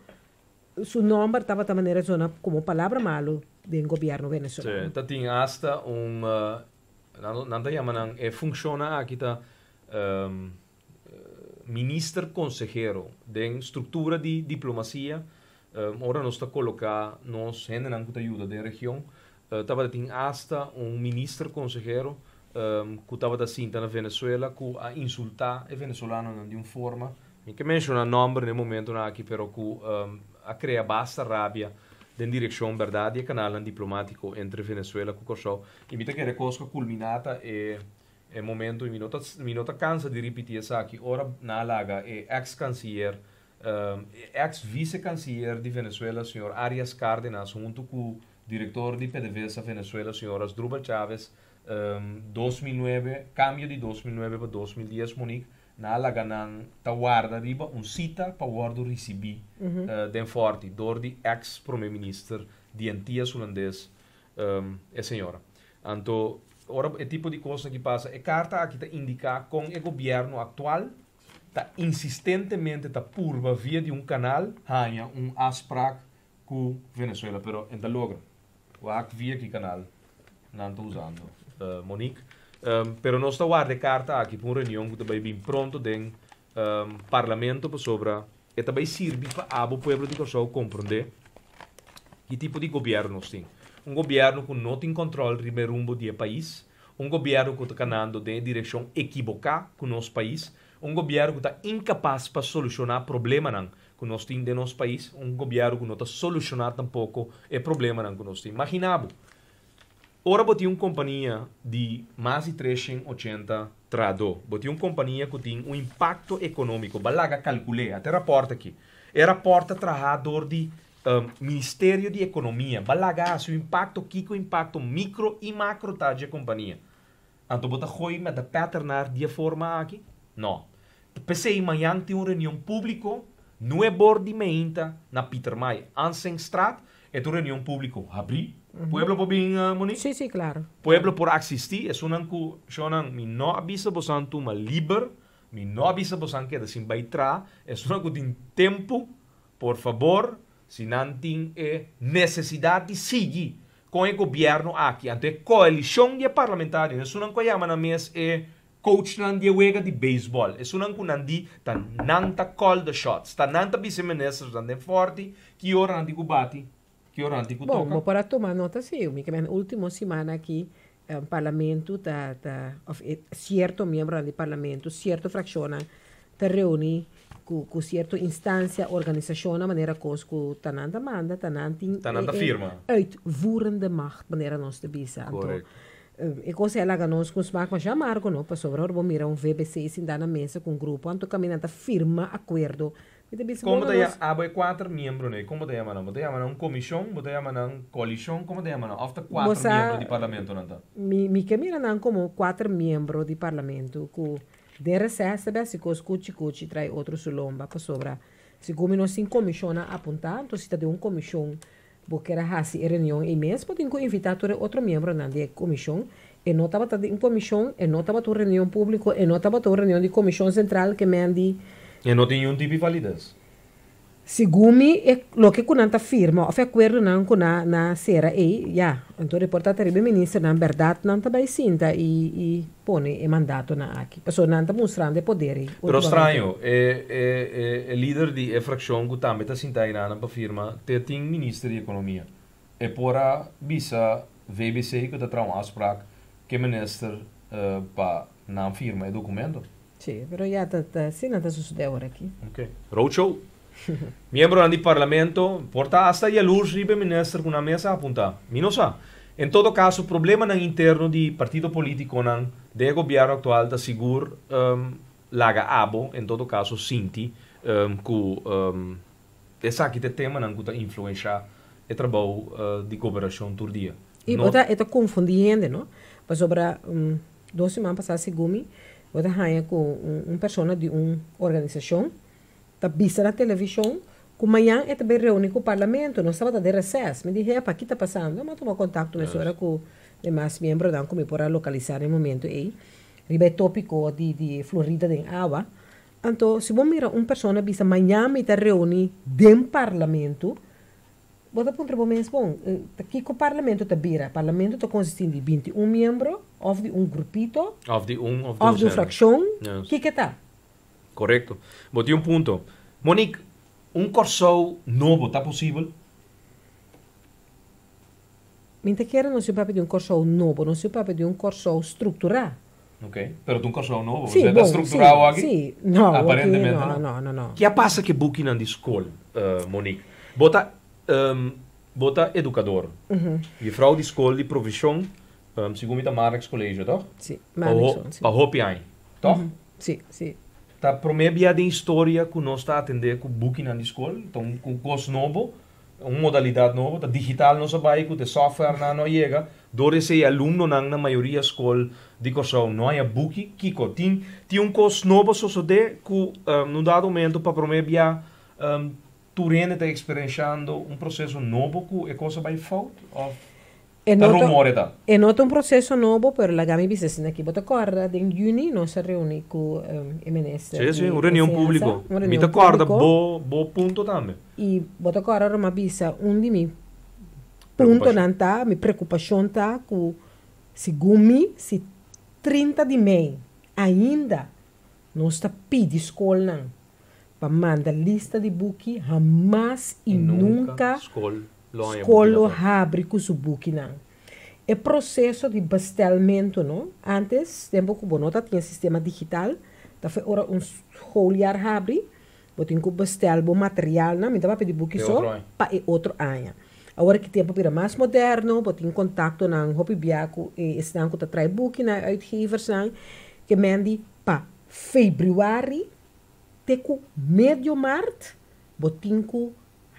[SPEAKER 3] seu nome estava de maneira zona como palavra malo do governo venezuelano.
[SPEAKER 2] Sim, tem hasta não te chamam, funciona aqui tá ministro consejero de estrutura de diplomacia, ora nós está colocar nós gente não que ajuda da região, estava tem hasta ministro consejero que estava da cinta na Venezuela que a insultar o venezuelano de uma forma que menciona nome no momento aqui, pero que a cria basta rabia in direzione verdade e canale diplomatico entre Venezuela e Kosovo. E mi che è cosa culminata e momento mi nota cansa di ripetere che ora na laga e ex canciller ex vice canciller di Venezuela signor Arias Cárdenas junto con direttore di PDVSA Venezuela signor Asdrubal Chávez 2009 cambio di 2009 per 2010 Monique na laga nan tawarda riba un sita pa wardo recebi den forti door di ex premier minister di antigas holandês e senhora anto ora é tipo de coisa que passa e carta aqui tá indicar com o governo atual tá insistentemente tá purva via de canal hanha asprak com Venezuela pero ainda logra o act via que canal não tô usando Monique pero nós está guarda carta aqui para uma reunião que também bem pronto den parlamento para sobre e também serve para o povo de Kosovo compreender que tipo de governo nós temos governo que não tem controle do rumbo do país governo que está caminhando de direção equivocada com o nosso país governo que está incapaz para solucionar problema que nós temos no nosso país governo que não está solucionando tampouco o problema que nós temos imaginamos. Ora, botei uma companhia de mais de 380 trado. Botei uma companhia que tem um impacto econômico. Balaga calculei, até raporta aqui. É raporta trabalhador de Ministério de Economia. Balaga o impacto aqui, o impacto micro e macro tá de companhia. Então, bota coi met de paternar de forma aqui? Não. Pensei, amanhã tem uma reunião pública, não é bordimenta na Peter Maia. Ansenstraat, é uma reunião pública. Abri. Pueblo por bem, Monique?
[SPEAKER 3] Sim, sim, claro.
[SPEAKER 2] Pueblo por assistir, é sonan que sonan mi não avisa bosan tu ma liber, mi não avisa bosan que assim vai tra, é sonan que tem tempo por favor, se não tem necessidade de seguir com o governo aqui, ante a coalição de parlamentares, isso não chama na mesa coach nan die wega de baseball. Isso não kunandi ta nanta call the shots. Ta nanta vice-ministers dan den forte que ora antigo bati, que ora antigo toca.
[SPEAKER 3] Bom, para tomar nota sim, que na última semana aqui parlamento certo membro do parlamento, certo fracciona ta reúne com certa instância, organização, na maneira que tananta manda,
[SPEAKER 2] tananta firma.
[SPEAKER 3] Uitvoerende macht, maneira nós te bisa.
[SPEAKER 2] Correto.
[SPEAKER 3] E cosa ela ganhou com smaak, mas já marco, não? Para sobre vamos mirar VBC sem dar na mesa com grupo, anto caminhanta firma acordo.
[SPEAKER 2] Como daí há 4 membros, né? Como daí não? Daí há comissão, daí há coalição, como daí não? Há 4 membros do parlamento, não tá?
[SPEAKER 3] Mi que mira não como 4 membros do parlamento, que de recesso se cuci trai outro sulomba para sobra. Se como nós sem comissão apontar, então se tem comissão porque era assim a reunião e mesmo pode invitar outro membro na comissão e não estava em comissão e não estava reunião pública e não estava reunião de comissão central que me andi
[SPEAKER 2] e não tem um tipo de validez.
[SPEAKER 3] Segumi é lo que kunanta firma of acordo não com na sera e já então reportata ribe ministro na verdade não tá bem sinta e pone e mandato na aqui pessoa não tá mostrando poderi.
[SPEAKER 2] Pero estranho é líder de fração que também tá sinta aí na firma tem ministro de economia e pora bisa VBC que tá trau afspraak que minister pa na firma e documento.
[SPEAKER 3] Sim, pero já tá sim não tá sucedeu aqui.
[SPEAKER 2] Okay. Roadshow. Miembro do parlamento porta hasta a luz ribe ministro com a mesa apunta. Minosa. Em todo caso, o problema interno do partido político não de governo atual da seguro laga abo, em todo caso, sinti que essa aqui tema não que influencia o trabalho de cooperação todo dia.
[SPEAKER 3] E bota é confundindo, não? Mas sobre 2 semanas passadas segumi, bota raia com pessoa de uma organização tá vista na televisão, que amanhã é também reúne com o parlamento, não estava de recesso. Me disse, para que está passando? Eu tomar contato nessa hora com os demais membros, não, como para localizar no momento aí. Ribe tópico de Florida de água. Então, se você mira uma pessoa vista amanhã me está reúne dentro do parlamento, você pode perguntar, bom, aqui com o parlamento está vira. O parlamento está consistindo de 21 membros, ou de grupito,
[SPEAKER 2] ou de
[SPEAKER 3] uma fração, que está?
[SPEAKER 2] Correto. Botei ponto. Monique, corso novo está possível?
[SPEAKER 3] Minha quer não se pode de corso novo, não se pode de corso estruturado.
[SPEAKER 2] Ok, pero corso novo,
[SPEAKER 3] você
[SPEAKER 2] está estruturado aqui?
[SPEAKER 3] Sim, não,
[SPEAKER 2] aparentemente
[SPEAKER 3] não.
[SPEAKER 2] Que passa que buki na escola, Monique? Bota educador. E frau de escola de profissão, segundo a Marx Colégio, toch?
[SPEAKER 3] Sim,
[SPEAKER 2] para hopi aí, toch?
[SPEAKER 3] Sim.
[SPEAKER 2] Tá promebia de história que nós está atender com book na escola, então com curso novo, uma modalidade nova, tá digital não sabe que o software não chega, dore se aluno na maioria escola de curso não é book, kiko tem curso novo só de que no dado momento para promebia tu rende está experienciando processo novo que é coisa vai falta
[SPEAKER 3] É nota um processo novo, pero la gami business aqui bota corda em junho nós se reúne com o ministro.
[SPEAKER 2] Sim, uma reunião pública. Me ta corda bo ponto também.
[SPEAKER 3] E bota corda uma bisa de mi ponto não tá, mi preocupação tá com segundo se 30 de maio ainda nós está pedindo escola para mandar lista de book jamais e nunca escola abre com o book não. É processo de bestelmento, não? Antes, tempo que o nota tinha sistema digital, da foi ora olhar abre, botin que bestel o material, não? Me dava pedir book só para outro ano. Agora que tempo vira mais moderno, botin contato na hopi biaco e estão que trai book na uitgevers não, que mendi para februari teco medio março, botin que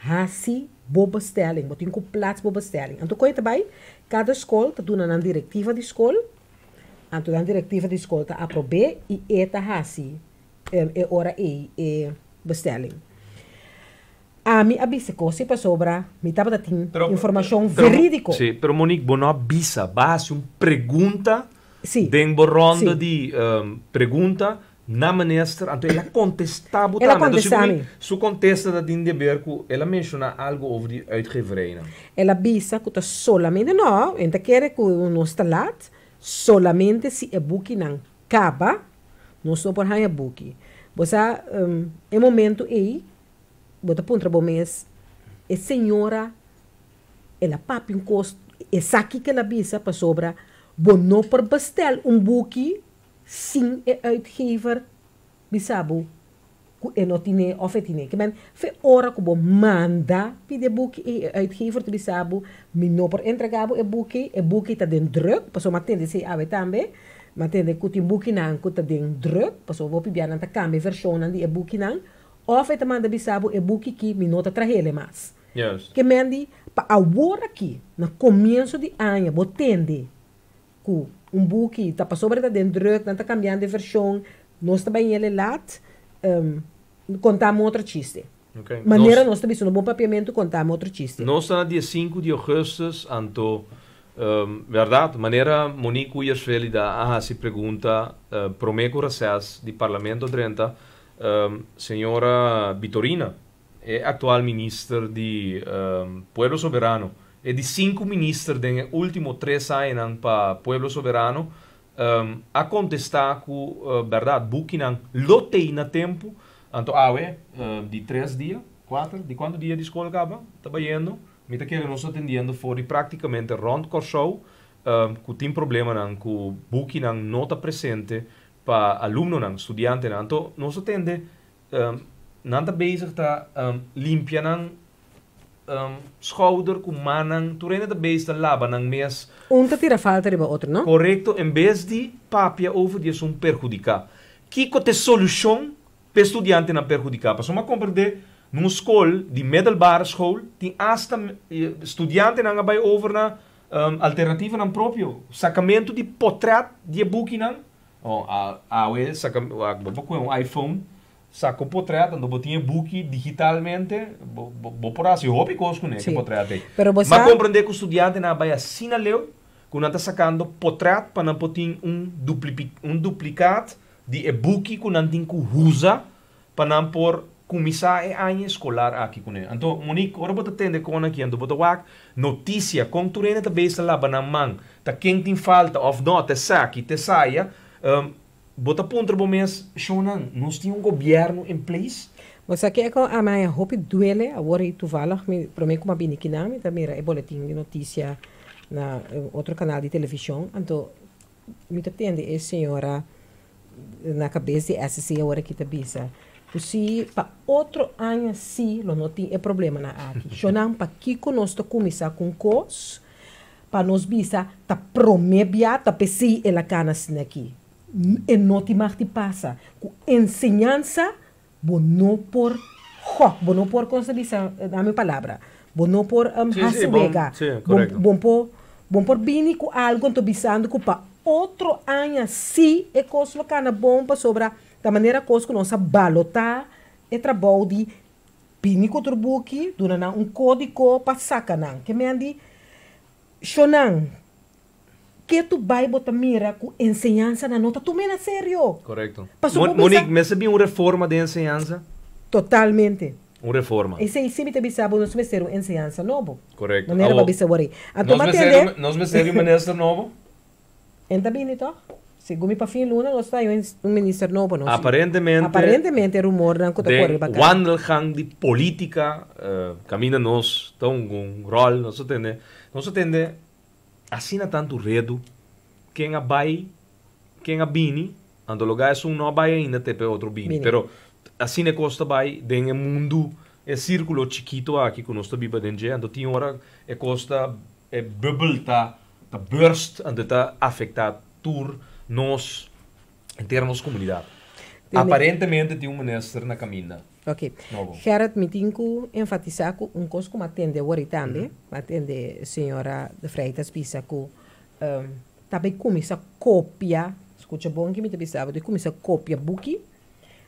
[SPEAKER 3] hasi boa bestelling, botin com plaats boa bestelling. Então, coisa também, cada escola está dando uma diretiva de escola, então a diretiva de escola está aprobada e está assim, é hora é bestelling. A mim avisa coisa para sobra, me estava dando informação verídica.
[SPEAKER 2] Sim, mas Monique, não avisa, base uma pergunta, tem uma ronda de pergunta na minister, então ela contestava
[SPEAKER 3] Ela
[SPEAKER 2] também.
[SPEAKER 3] contestava.
[SPEAKER 2] Então, se contesta dat in de berco, ela menciona algo over die uitgeverij.
[SPEAKER 3] Ela bisa que solamente não, então quer que não está lá, solamente se é book não caba, não só por aí é book. Você é momento aí, bota pontra bom mês, é senhora, ela papi um custo, é aqui que ela bisa para sobra, bom não por bestel book, sim é uitgever, bisabo, que não tinha of het tinha, que men fe hora que bom manda pide book e uitgever te bisabo, me não por entregabo é book tá dentro druk, passo matende se ave também, matende que tem book não que tá dentro druk, passo vou pedir na cambia versão de é book não, of het manda bisabo é book que me não tá trahele mais.
[SPEAKER 2] Yes.
[SPEAKER 3] Que mendi pa agora aqui, no começo de ano, botende que book tá passou para dentro druk, não tá cambiando de versão, nós também ele lat contamos outro chiste.
[SPEAKER 2] Okay.
[SPEAKER 3] Maneira nós também no bom papiamento contamos outro chiste.
[SPEAKER 2] Nós estamos no dia 5 de agosto, então, verdade, maneira Monique Uyersveli da se pergunta, promeco recess de Parlamento 30, senhora Vitorina, é atual ministra de Pueblo Soberano, é de 5 ministros dos últimos 3 anos para Pueblo Soberano, a contestar que, verdade, Bukinan lotei na tempo, então, de 3 dias, 4, de quanto dia de escola acaba, trabalhando, me que nós atendendo fora praticamente rond Corsou, que tem problema que Bukinan não está presente para aluno, estudante, então, nós atende, não está bezig está limpia, schouder com manang, tu rena de bezig lava nang mes.
[SPEAKER 3] Te tira falta de outro, não?
[SPEAKER 2] Correcto, em vez de papia over die som perjudicar. Kiko te solução para estudante na perjudicar. Para uma compreender, numa escola de middelbare school, tem hasta estudante na vai over na alternativa na próprio. Sacamento de portrait de book na. Um iPhone. Saco portrait, então botinha book digitalmente, vou por assim, hobby coisas com esse portrait. Mas compreender que o estudante na vai assinar leu, que não está sacando portrait para não botar duplicado de e-book que não tem que usar para não por começar a ano escolar aqui com ele. Então, Monique, agora você atende com aqui, então você vai notícia, com tu rena também está lá na mão, tá quem tem falta, ou não, te saque, te saia, bota ponto bom mês, Shonan, nós temos governo em place.
[SPEAKER 3] Você quer que a minha roupa duele, agora e tu fala, para mim como a biniquinami, também é boletim de notícia na outro canal de televisão, então, me atende a senhora na cabeça de SC agora que te bisa. Se para outro ano sim, não tem problema na aqui. Shonan, para que nós começar com cos, para nós bisa, tá promebia, tá pesi ela cana aqui. E não te mais te passa. Com ensinança, não por como se diz a minha palavra, não por hasibega, bom por bini com algo que bisando que para outro ano se é coisa cana bom para sobra da maneira que nós balotar é trabalho de bini com turbuki, dona código para sacanan, que me andi shonan que tu vai botar mira com ensinança na nota, tu me na sério.
[SPEAKER 2] Correto. Monique, mas sabia uma reforma de ensinança?
[SPEAKER 3] Totalmente.
[SPEAKER 2] Uma reforma.
[SPEAKER 3] E se me te bisabo, nós vamos ter uma ensinança novo.
[SPEAKER 2] Correto.
[SPEAKER 3] Maneira para bisabori.
[SPEAKER 2] Nós vamos ter um ministro novo?
[SPEAKER 3] Entra bem, então? Segundo para fim luna, nós temos um ministro novo.
[SPEAKER 2] Aparentemente,
[SPEAKER 3] rumor não conta corre
[SPEAKER 2] bacana. Wandelgang de política, caminha nós, então um rol, nós atende assim não tanto redo, quem a vai, quem a bini, ando lugar é não vai ainda ter outro bini, pero assim é costa vai, den mundo é círculo chiquito aqui que nós está viva dentro, então tem hora é costa é bubble tá burst, ando tá afetado tur nós em termos comunidade. Aparentemente tem um ministro na caminha.
[SPEAKER 3] Ok. Gerard, me tenho que enfatizar que coisa que atende agora também, atende a senhora de Freitas Pisa que também começa a copiar, escuta bom que me pensava, de começa a copiar book,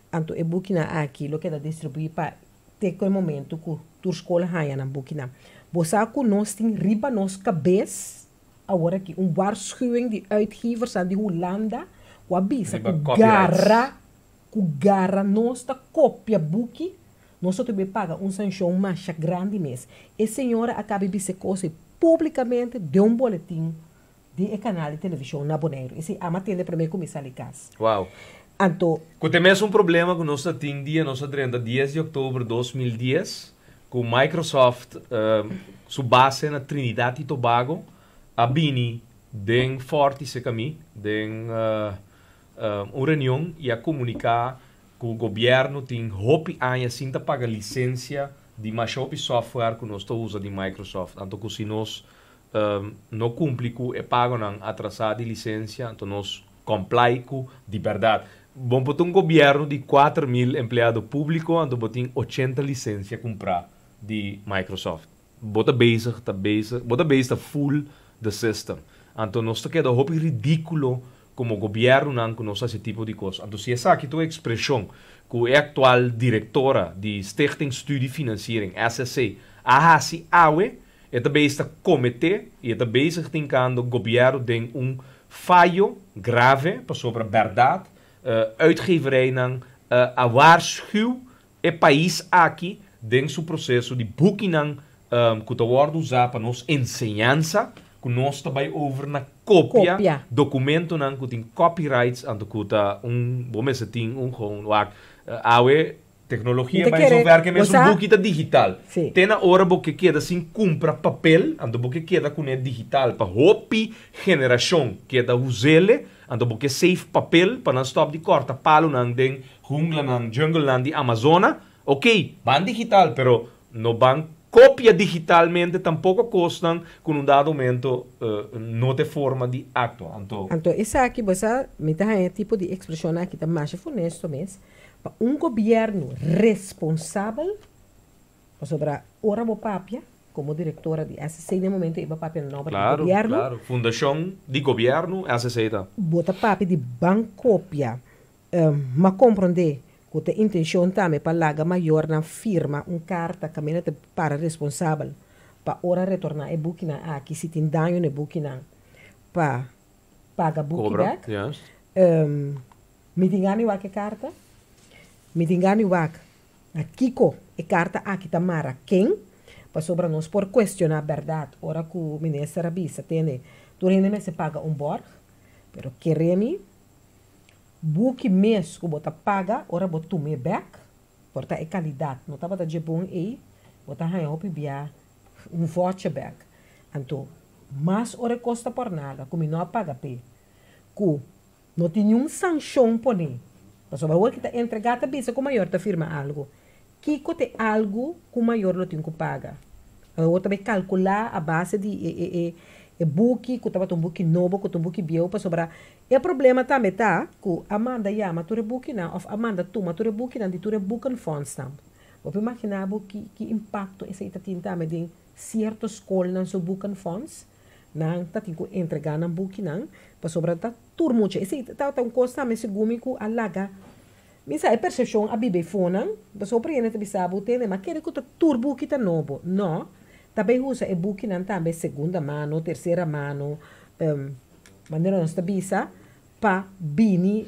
[SPEAKER 3] então é book na aqui, lo que é distribuir para ter aquele momento que tu escola raia na book na. Você que nós tem riba nos cabeça, agora aqui waarschuwing de uitgevers aan die Hollanda, wabisa que garra que garra nossa cópia buki, nós também paga sanção mais grande mês. E a senhora acaba de se coisa publicamente de boletim de canal de televisão na Bonaire. Esse é uma tenda para mim começar a casa.
[SPEAKER 2] Uau.
[SPEAKER 3] Então,
[SPEAKER 2] Temos problema com nossa dia, nossa 10 de outubro de 2010, com Microsoft, sua base na Trinidad e Tobago, a Bini, den forte se caminho, den uma reunião e a comunicar que o governo tem hopi anos sem pagar licença de Microsoft software que nós usamos de Microsoft. Então, se nós não cumprimos e pagam atrasado de licença, então nós comply com de verdade. Bom, para um governo de 4.000 empregados públicos, então tem 80 licenças comprar de Microsoft. Bota base está full the system. Então, nós queda hopi ridículo como governo não conosce esse tipo de coisa. Então, se essa aqui é a expressão que a atual diretora de Stichting Studie Financiering, SSC, a Hasi Awe, é também está comitê e é também se tentando o governo tem falho grave sobre a verdade, uitgeverij não a waarschuw o país aqui dentro do processo de booking que está usado para nos ensinança que nós também over na cópia documento não que tem copyrights and que está vamos dizer gewoon tecnologia vai resolver que mesmo book está digital. Tem na hora que queda sem compra papel, ando que queda com digital para hopi geração que da usele, ando que save papel para não stop de corta palo nang den jungla nang jungle nang di Amazona. Ok, van digital, pero no van copia digitalmente tampouco custam com dado momento não tem forma de actuar.
[SPEAKER 3] Então, essa aqui você me dá tipo de expressão aqui tá mais honesto mesmo. Para governo responsável sobre a hora do papia, como diretora de SCC, no momento, iba papia no
[SPEAKER 2] claro,
[SPEAKER 3] governo.
[SPEAKER 2] Claro, fundação de governo, SCC.
[SPEAKER 3] Bota papia de bancópia, mas compreender que a intenção também para laga maior na firma, carta que a para responsável, para hora retornar e booking aqui, se tem dano no booking, para pagar booking back.
[SPEAKER 2] Yes.
[SPEAKER 3] Me tingani wa que carta? Me tingani wa a Kiko e carta aqui tamara quem? Para sobre nós por questionar a verdade. Ora que o ministro Rabisa tem, durante se paga borg, pero queremos book mês que bota paga, ora bota me back, porta é qualidade. Não estava de bom e bota hanha hopi bia voucher back. Então, mas ora custa por nada, como não paga pe, que não tem nenhum sanção por nem. Mas sobre o que está entregado, bisa que o maior está firma algo. Kiko tem algo que o maior não tem que pagar. Eu também calcular a base de book, que estava um book novo, que um book bio, para sobrar. E o problema também tá, que Amanda chama tu book não, ou Amanda toma tu book não, de tu book funds não. Você imaginar que impacto esse está tendo também de certas escolas não so book funds, não tá tendo que entregar na book não, para sobrar tá turmo che. Esse tá um coisa também segundo que alaga. Misa é percepção a bibe fona, da surpreende te sabe tem, mas quer que tu turbo que tá novo, não? Também usa e book não também segunda mano, terceira mano, maneira não está bisa pa bini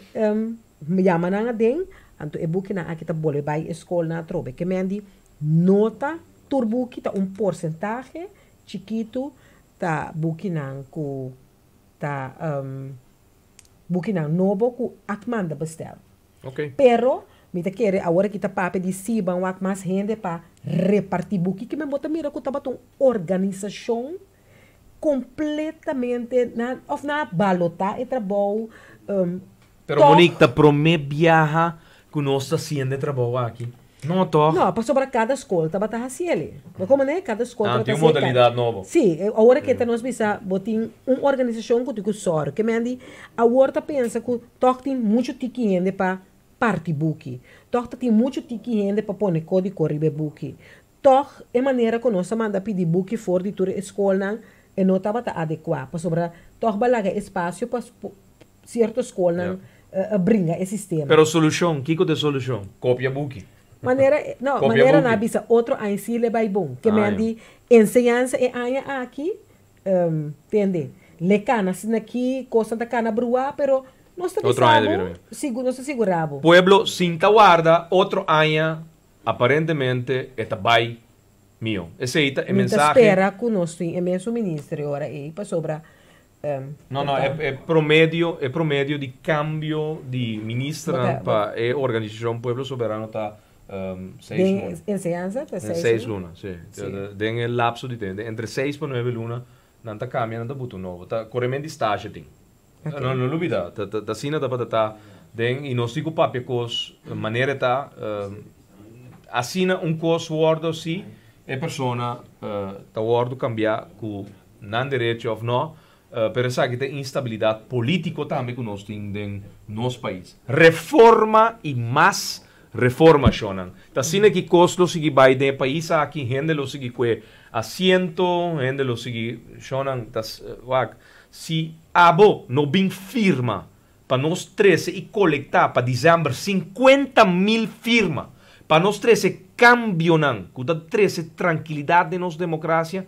[SPEAKER 3] me chama na den, anto e book na aqui tá bole vai escola na trobe, que mendi nota turbo que tá porcentagem chiquito tá book não ku tá book não novo ku akmanda bestel.
[SPEAKER 2] Okay.
[SPEAKER 3] Pero me te quer agora que tá papo de siba um mais gente para repartir book que me bota mira que tá uma organização completamente na balota e trabalho
[SPEAKER 2] pero Monique tá promete viajar com nossa ciência de trabalho aqui. Não tô.
[SPEAKER 3] Não, para sobre cada escola tá batendo assim ele. Mas como né cada escola
[SPEAKER 2] tem uma modalidade nova.
[SPEAKER 3] Sim, agora que tá nós bisa botin uma organização que tu sor, que me andi agora tá pensa que toque tem muito tiquinho para parte book. Toque tem muito tiquinho para pôr código corribe book. Toque é maneira que nós manda pedir book for de toda escola e não estava adequado para sobre toque balaga espaço para certa escola brinca esse sistema.
[SPEAKER 2] Pero solução, que é a solução? Copia book.
[SPEAKER 3] Maneira na bisa outro ensino vai bom, que me andi ensinança e aia aqui, entende? Le cana aqui, coisa da cana brua, pero Nós
[SPEAKER 2] Outro ano de vida.
[SPEAKER 3] nós seguramos.
[SPEAKER 2] Pueblo sinta guarda, outro ano, aparentemente, está bem mío. Esse aí é mensagem.
[SPEAKER 3] espera que nós temos o ministro agora aí para sobra.
[SPEAKER 2] Não, é promédio de cambio de ministra para a organização Pueblo Soberano está 6 lunas.
[SPEAKER 3] Enseñanza,
[SPEAKER 2] Em 6 lunas, sim. Tem o lapso de tempo. Entre 6 para 9 lunas, não está cambiando, não está botando novo. Está correndo de estágio, tem. Não olvida, está sina da patata. Den e nós digo papel cos maneira tá assina cos wordo si e persona tá wordo cambiar com não direito ou não per essa que tem instabilidade política também que nós tem em nosso país. Reforma e mais reforma shonan. Tá sina que cos lo sigi vai de país aqui gente lo sigi que asiento, gente lo sigi shonan tas si abo no bin firma para nós 13 e coletar para dezembro 50.000 firmas para nós 13 cambiar com 13 tranquilidade de nossa democracia.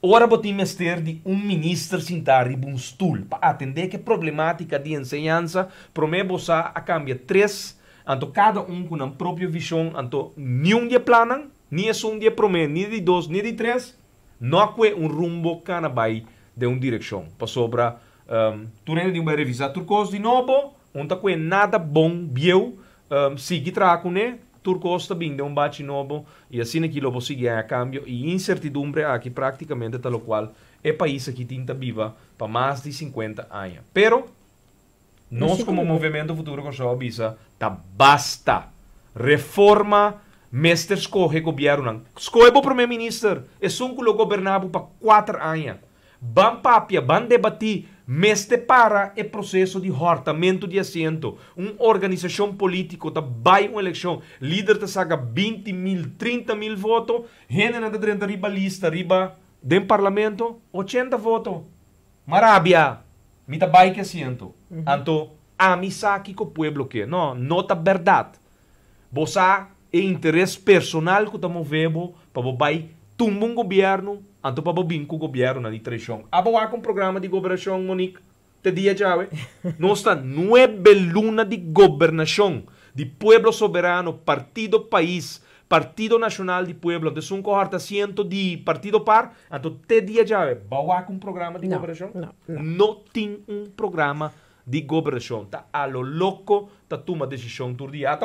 [SPEAKER 2] Ora botimos ter de ministro sentar em stool para atender que problemática de ensinança promete a cambiar 3 anto cada com a própria visão anto nenhum dia planan nem é dia promete nem de 2 nem de 3 não há rumbo canabai de direção para sobra tu de uma revisar turcos de novo, onde não nada bom, bieu, sigue tracune, turcos também de bate novo, e assim que lobo sigue a cambio, e incertidumbre aqui praticamente, tal qual, é país que tinta viva para mais de 50 anos. Pero, nós como movimento futuro com a visa, tá basta. Reforma, mestre escorre governo. Escorre o primeiro-ministro, é só que o governava para 4 anos. Van papia, van debatir, meste para o processo de hortamento de assento. Uma organização política tá vai uma eleição, líder tá saca 20.000, 30.000 votos, gente na dentro riba lista, riba do parlamento, 80 votos. Marabia, me tá vai que assento. Anto, a mi saque com o pueblo que, não tá verdade. Você é interesse personal que tá movendo para vai tumba governo. Anto para bobin com o governo na direção. Aba com programa de governação, Monique. Te dia já, nós está 9 lunas de governação de pueblo soberano, partido país, partido nacional de pueblo, de sun cohorta ciento de partido par. Anto te dia já, bawa com programa de governação. Não tem programa de governação. Tá a lo louco, tá toma decisão tur dia.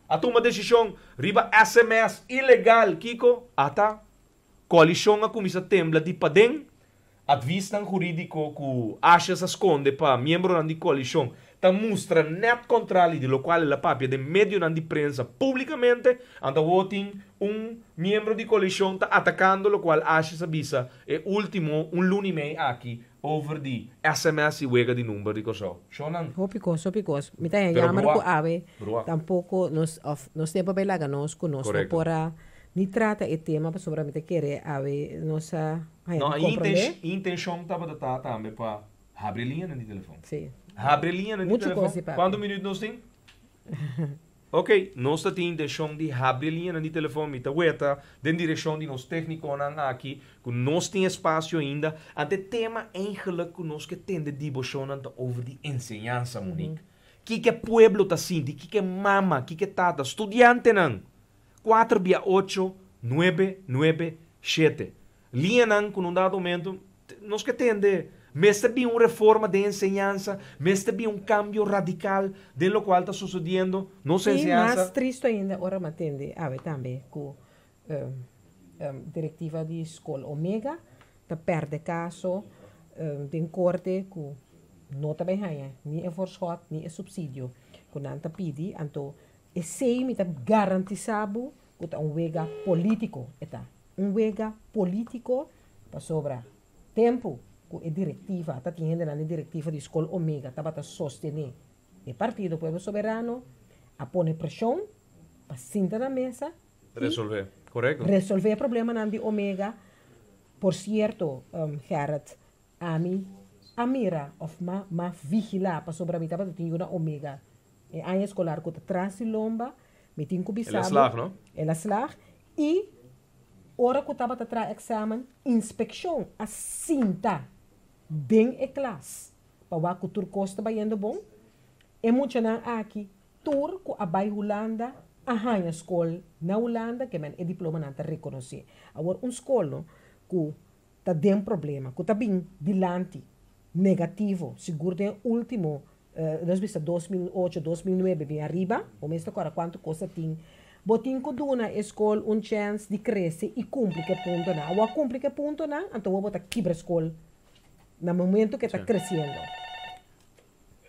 [SPEAKER 2] A toma decisão riba SMS ilegal, Kiko. Ata coalição a começa a temblar de padem, advistan jurídico que acha se esconde para membro da coalição, ta mostra net contrário de lo qual la papia de medio de prensa publicamente, anda voting membro de coalição ta atacando lo qual acha se visa e último lunes meio aqui over de SMS e wega de número de coisa. Shonan.
[SPEAKER 3] Hopicos. Me tá llamando com ave. Tampouco nos tempo bem laga nós conosco para ni trata o tema para sobramente querer haver nossa
[SPEAKER 2] a intenção estava de estar também para abrir linha no telefone.
[SPEAKER 3] Sim.
[SPEAKER 2] Abrir linha no telefone. Quantos minutos nós temos? Ok, nós temos a intenção de abrir linha no telefone, tá ueta, de direção de nós técnicos aqui, que nós temos espaço ainda, até tema eigenlijk que nós que tem de devoção over de ensinança, Monique. Que é pueblo tá assim, que é mama, que é tata, estudiante não. 4 via 8, 9, 9, 7. Linha não, com um dado momento, nós que tende, mestre bem uma reforma de ensinança, mestre bem cambio radical de lo qual está sucedendo, nossa ensinança.
[SPEAKER 3] E mais triste ainda, ora me atende, também, com diretiva de escola Omega, que perde caso de corte, que não está bem ganha, nem é forçado, nem é subsídio, que não está pedindo, então, e sei me tá garantizado que wega político wega político para sobra tempo que a diretiva tá tendo na diretiva de escola Omega tá sostener o partido Pueblo Soberano a pôr pressão para sentar na mesa
[SPEAKER 2] resolver, correto?
[SPEAKER 3] Resolver o problema na de Omega. Por certo, Gerard, a mira of ma vigilar para sobra a mitad para ter uma Omega ano escolar que traz de lomba, me tinha que
[SPEAKER 2] ela slag, não?
[SPEAKER 3] Ela slag. E, hora que estava a trazer exame, inspeção, a cinta, bem a classe. Para o que o turco está bem bom, E muito na aqui, tour com a Bai Holanda, a hanha escola na Holanda, que men é diploma não está reconhecer. Agora, escola que tá tem problema, que tá bem dilante, negativo, seguro de último, nós vimos 2008, 2009, bem arriba, o mês agora quanto coisa tem. Botin ko duna escola chance de crescer e cumprir que ponto na. Ou cumprir que ponto na, então vou botar quebra escola no momento que está crescendo.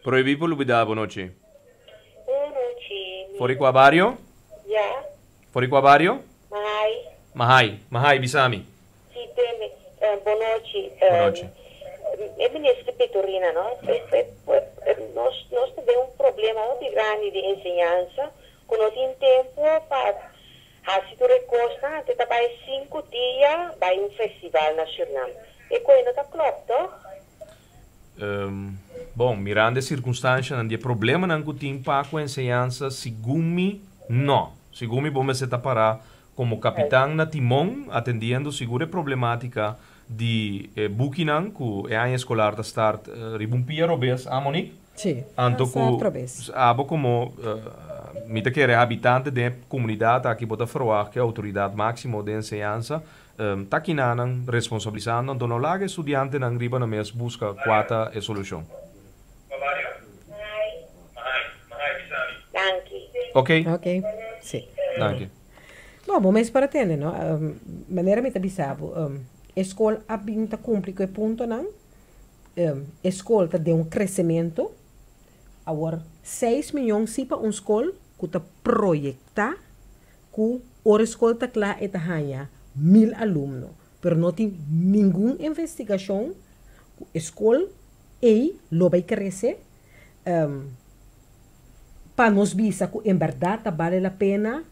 [SPEAKER 2] Proibí por lubida, boa noite.
[SPEAKER 5] Boa noite.
[SPEAKER 2] Fori qua barrio?
[SPEAKER 5] Ya.
[SPEAKER 2] Fori qua barrio?
[SPEAKER 5] Mahai.
[SPEAKER 2] Bisami.
[SPEAKER 5] Sì, teme. Boa noite.
[SPEAKER 2] Boa noite.
[SPEAKER 5] É ministro Petorina, não? Nós temos problema muito grande de ensinança, que não tem tempo para fazer o recurso, até para 5 dias, vai festival nacional. E coisa está claro,
[SPEAKER 2] Bom, mirando as circunstâncias, não tem problema não que tem para a ensinança, segundo não. Segundo vamos se parar como capitão na timão, atendendo segura problemática de Bukinan, que é a escolar da start ribumpia robes, Monique?
[SPEAKER 3] Sim,
[SPEAKER 2] Anto abo como mita que é habitante da comunidade aqui bota froar que a autoridade máxima de ensinança tá aqui nan responsabilizando então não laga estudante nan riba na mes busca quata e solução. Ok?
[SPEAKER 3] Ok, sim.
[SPEAKER 2] Danke.
[SPEAKER 3] Bom, mas para ter, não? Maneira me tabisabo, escola abinta cumpre que ponto não? Escola tá de crescimento. Agora, 6 milhões se para escola que está projetar que a escola está clara e está 1000 alunos. Pero não tem nenhuma investigação que a escola lo vai crescer para nos visa que em verdade vale a pena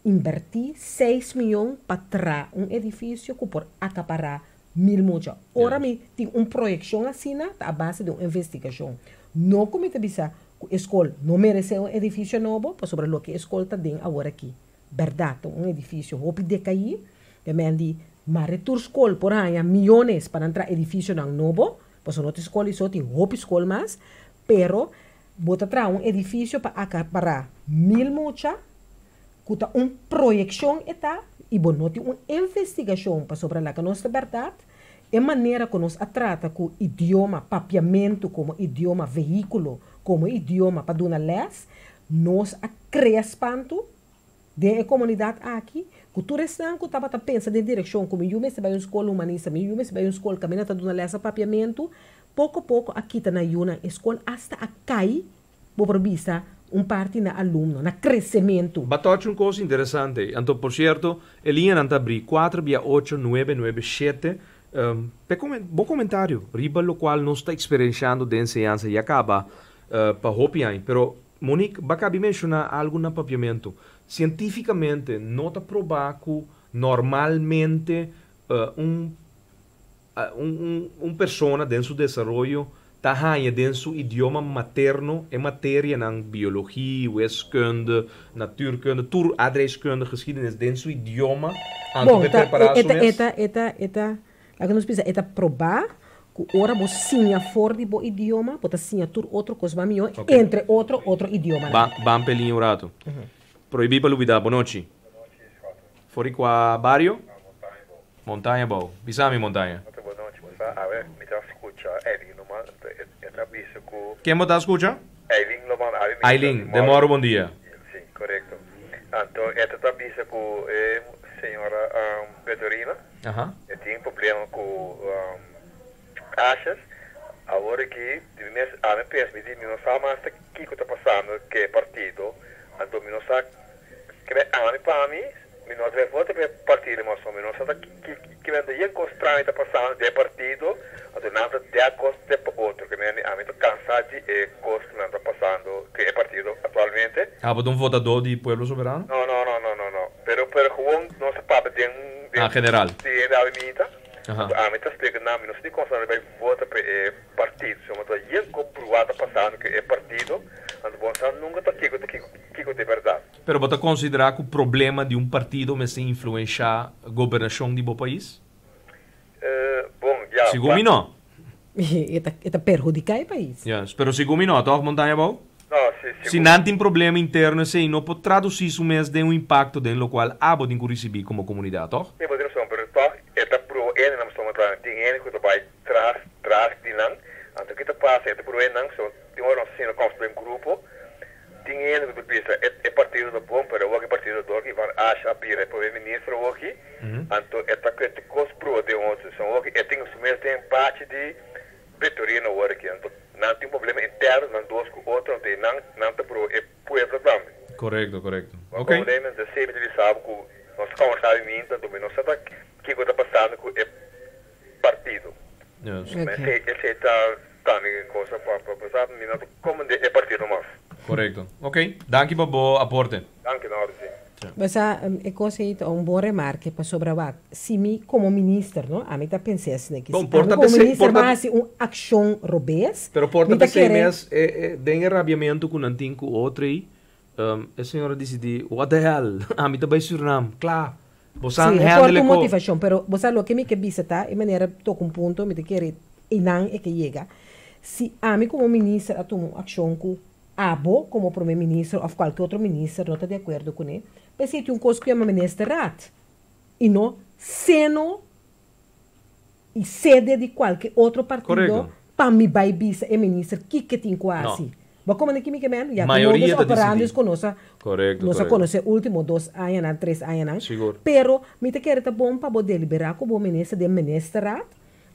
[SPEAKER 3] invertir 6 milhões para trazer edifício que por acaparar 1000 mucha. Ora me tem projeção assim a base de uma investigação. Não como te bisa que a escola não merece edifício novo, para sobre o que a escola está dentro agora aqui. Verdade, edifício houve de cair, que mas retur escola por aí milhões para entrar edifício novo, para sobre a escola só tem houve escola mais, pero bota trazer edifício para acaparar 1000 mucha, que está projeção e não tem uma investigação para sobre a nossa verdade, é maneira que nós trata com idioma papiamento como idioma veículo, como idioma para dar les, nós criamos espanto da comunidade aqui, que tu restan que estava pensando em direção como eu me se vai uma escola humanista, eu me se vai uma escola que está dando les papiamento, pouco a pouco aqui está na uma escola hasta a cair, por vista parte na aluno, na crescimento.
[SPEAKER 2] Batote coisa interessante. Então, por certo, a linha não está abrindo 46897. Bom comentário. Riba lo qual não está experienciando de ensinança e acaba para hopiar. Pero, Monique, bacabi mencionar algo no papiamento. Cientificamente, não está provado que normalmente persona dentro do desenvolvimento está dentro do idioma materno e matéria na biologia, wiskunde, natuurkunde, adreskunde, geschiedenis dentro do idioma.
[SPEAKER 3] Bom, eta probar que ora você sinha fora de bo idioma, pode sinha tur outro coisa melhor, entre outro idioma.
[SPEAKER 2] Bam pelinho rato. Proibir para lubida, boa noite. Fori qua barrio? Montanha boa. Pisami montanha.
[SPEAKER 6] Boa noite, me dá escuta, Eileen Loman,
[SPEAKER 2] Quem me escuta?
[SPEAKER 6] Eileen Loman.
[SPEAKER 2] Eileen, demora bom dia.
[SPEAKER 6] Sim, correto. Então, esta tabisa com a senhora Petorina, tem problema com achas, agora que a minha peça me diz, não sabe mais o que está passando, que é partido, então não sabe que a para mim, não deve votar para partido, mas não sabe que vem encontrar está passando de partido, então nada de costa para outro, que a mim está cansado de costa não está passando, que é partido atualmente.
[SPEAKER 2] Ah, para votador de Pueblo Soberano?
[SPEAKER 6] Não. Pero gewoon não se paga de
[SPEAKER 2] general.
[SPEAKER 6] De da mita. A mim está explicando, não se consegue vai votar para partido, se uma coisa comprovada passando que é partido, então você nunca está aqui de verdade.
[SPEAKER 2] Pero você considera que o problema de partido me se influenciar a governação do país?
[SPEAKER 6] Bom, já.
[SPEAKER 2] Segundo não.
[SPEAKER 3] Eta perjudicar o país.
[SPEAKER 2] Yes, pero segundo não, toch montanha bom? se não tem problema interno, se não pode traduzir isso mesmo de impacto de lo qual abo de receber como comunidade, toch?
[SPEAKER 6] Sim, mas não, mas toch, é pro ele não estamos tratando, tem ele que vai trás de não, então que passa, é pro ele não, só tem uma cena construir um grupo, tem ele que pensa, é partido do bom, para o partido do que vai achar para o ministro aqui, então é que cos pro de outros, são o que é tem o mesmo tem parte de Vitorino aqui, então não tem problema interno, não dois com outro, não tem pro é pueblo também.
[SPEAKER 2] Correto.
[SPEAKER 6] Ok. O problema é sempre de sabe que nós conversamos também não sabe que está passando com o partido.
[SPEAKER 2] Yes.
[SPEAKER 6] Mas esse está também coisa para passar, não como é partido mais.
[SPEAKER 2] Correto. Ok. Danke por o aporte.
[SPEAKER 6] Danke, na hora sim.
[SPEAKER 3] Mas é coisa aí, um bom remarque para sobre a se me como ministro, não? A mim tá pensando assim que
[SPEAKER 2] bom,
[SPEAKER 3] como ministro mas uma ação robês.
[SPEAKER 2] Pero porta pensei mes den rabiamento com nantin com outro aí. A senhora decidi, what the hell? A mim também Suriname, claro. Você
[SPEAKER 3] sim, é forte motivação, pero você lo que me que visita e maneira toca ponto, me te querer e não é que chega. Se a mim como ministro atomo ação com abo como primeiro-ministro ou qualquer outro ministro não está de acordo com ele, mas se tem coisa que é uma ministerat e não seno e sede de qualquer outro partido para me vai bisa e ministro que tem quase. Mas como aqui me que men, já
[SPEAKER 2] maioria
[SPEAKER 3] todos operando conosco.
[SPEAKER 2] Correto.
[SPEAKER 3] Nós conhece último 2 anos, 3 anos. Pero me te quer tá bom para poder liberar como ministro de ministerat,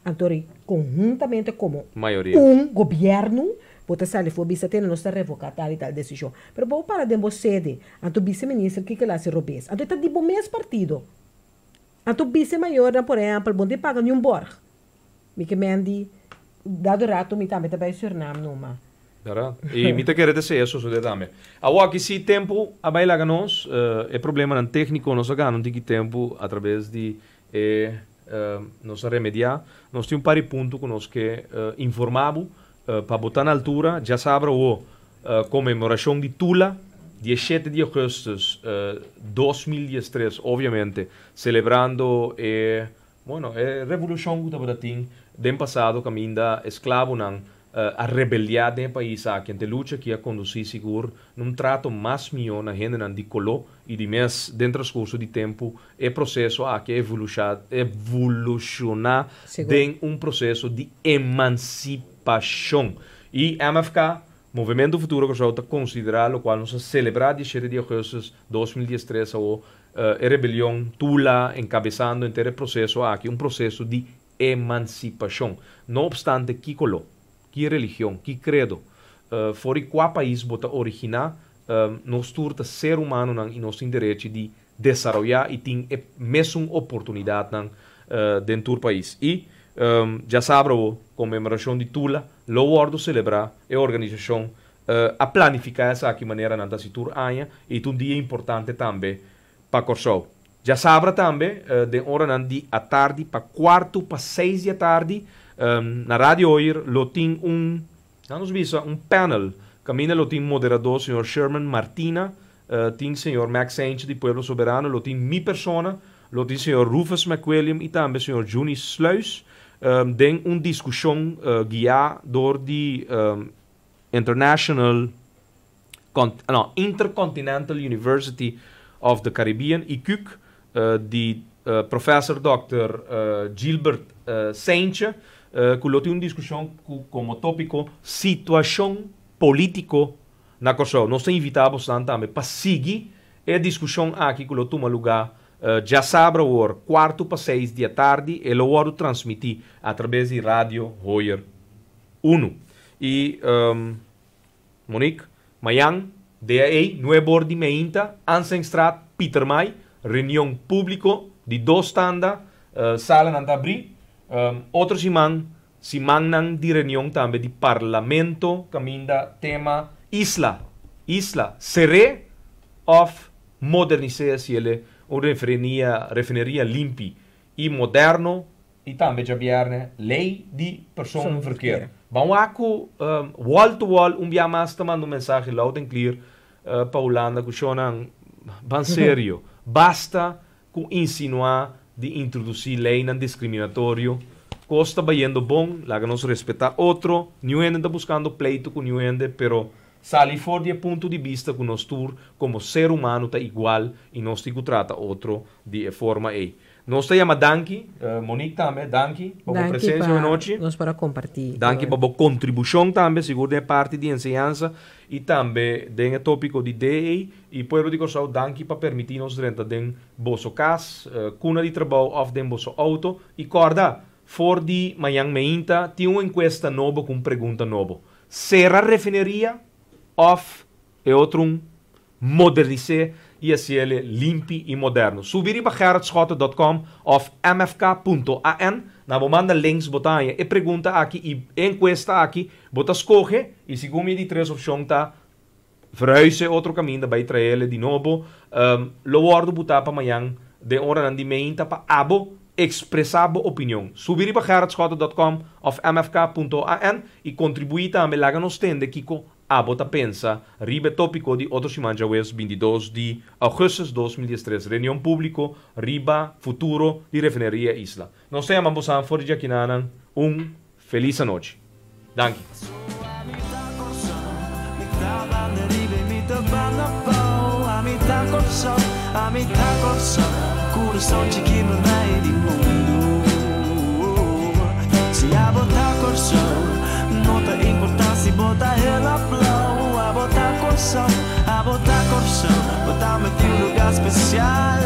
[SPEAKER 3] então conjuntamente como
[SPEAKER 2] maioria.
[SPEAKER 3] Governo Bota sali for bisa tendo nossa revocada e tal decisão. Pero bom para demo sede, anto vice-ministro que lá se robês. Anto está de bom mesmo partido. Anto vice-maior, por exemplo, bom de paga nenhum borg. Me que mendi, dado rato, me também vai Suriname numa.
[SPEAKER 2] E me te quer dizer isso, so de também. Agora que se tempo a bailar nós, é problema não técnico, nós ganhamos de tempo através de nós remediar. Nós temos um par de pontos que nós que informamos para botar na altura, já sabe o comemoração de Tula, 17 de agosto 2013, obviamente, celebrando a revolução que estava tendo do passado, que ainda escravo não a rebelião do país aqui, a luta que a conduzir seguro, num trato mais melhor na gente de colo e de mês dentro do curso de tempo, é processo aqui evolucionar em processo de emancipação. E MFK, Movimento Futuro que está considerado, o qual nós celebrar 17 de agosto de 2013 a rebelião Tula encabeçando inteiro processo aqui, processo de emancipação. Não obstante, que colo, que religião, que credo, fora qual país bota originar, nós turta ser humano e nós temos direito de desenvolver e tem a mesma oportunidade dentro do país. E já sabe a comemoração de Tula, lo guardo celebrar a organização a planificar essa aqui maneira na situra aia e um dia importante também para Corsou. Já sabe também de hora de à tarde para quarto para 6 da tarde na rádio hoje lo tem um panel caminha lo tem moderador senhor Sherman Martina tem senhor Max Sainz de Pueblo Soberano lo tem minha persona lo tem senhor Rufus McWilliam e também senhor Juni Sluis tem discussão guiada door die Intercontinental University of the Caribbean, ICUC, die professor Dr. Gilbert Saintje, que tem discussão como tópico situação político na Kosovo. Nós invitamos também para seguir a discussão aqui que toma lugar já sabe o quarto para 6 da tarde e lo vou transmitir através de rádio Hoyer 1. E Monique, amanhã, DAE, 9 de meinta, Ansenstraat, Pieter May, reunião pública de 2 tandas, sala não abrir. Outro semana de reunião também de parlamento, caminda tema isla, seré of modernizar uma refineria limpa e moderno e também já vierne lei de personenverkeer. Vamos aqui, wall to wall, dia mais tomando mensagem loud and clear para Holanda, que chama bem sério. Basta com insinuar de introduzir lei não discriminatório. Costa baiando bom, lá que nós respeitar outro. New Ende está buscando pleito com New Ende, pero sali fora de ponto de vista que nós tur como ser humano está igual e nós temos que tratar outro de forma aí. Nós te chama Danki, Monique também, Danki, por a presença de noite.
[SPEAKER 3] Nós para compartilhar.
[SPEAKER 2] Danki por a contribuição também, seguro de parte de ensinança e também de tópico de DE e puedo dizer só Danki para permitir nos renta de vosso casa, cuna de trabalho ou de vosso auto e corda, for de manhã meinta, tem uma encuesta nova com pergunta nova. Será refineria ou é outro modernizar e assim ele limpo e moderno. Subir para gerardschotten.com ou mfk.an, na manda links botanha e pergunta aqui e encuesta aqui, bota escolhe e segundo de três opções tá verhuizen outro caminho vai trazer ele de novo. Lo guardo botar para amanhã de hora de meia para abo expressar a opinião. Subir para gerardschotten.com ou mfk.an e contribuir também lá nos tende Kiko a bota pensa, ribe tópico de outro semana wes 22 de agosto de 2013, reunião público, riba futuro de refineria Isla. Nós temos fora de aqui feliz noite. Danke.
[SPEAKER 7] Nota importância, bota ela blow. A botar corção, botar-me de um lugar especial.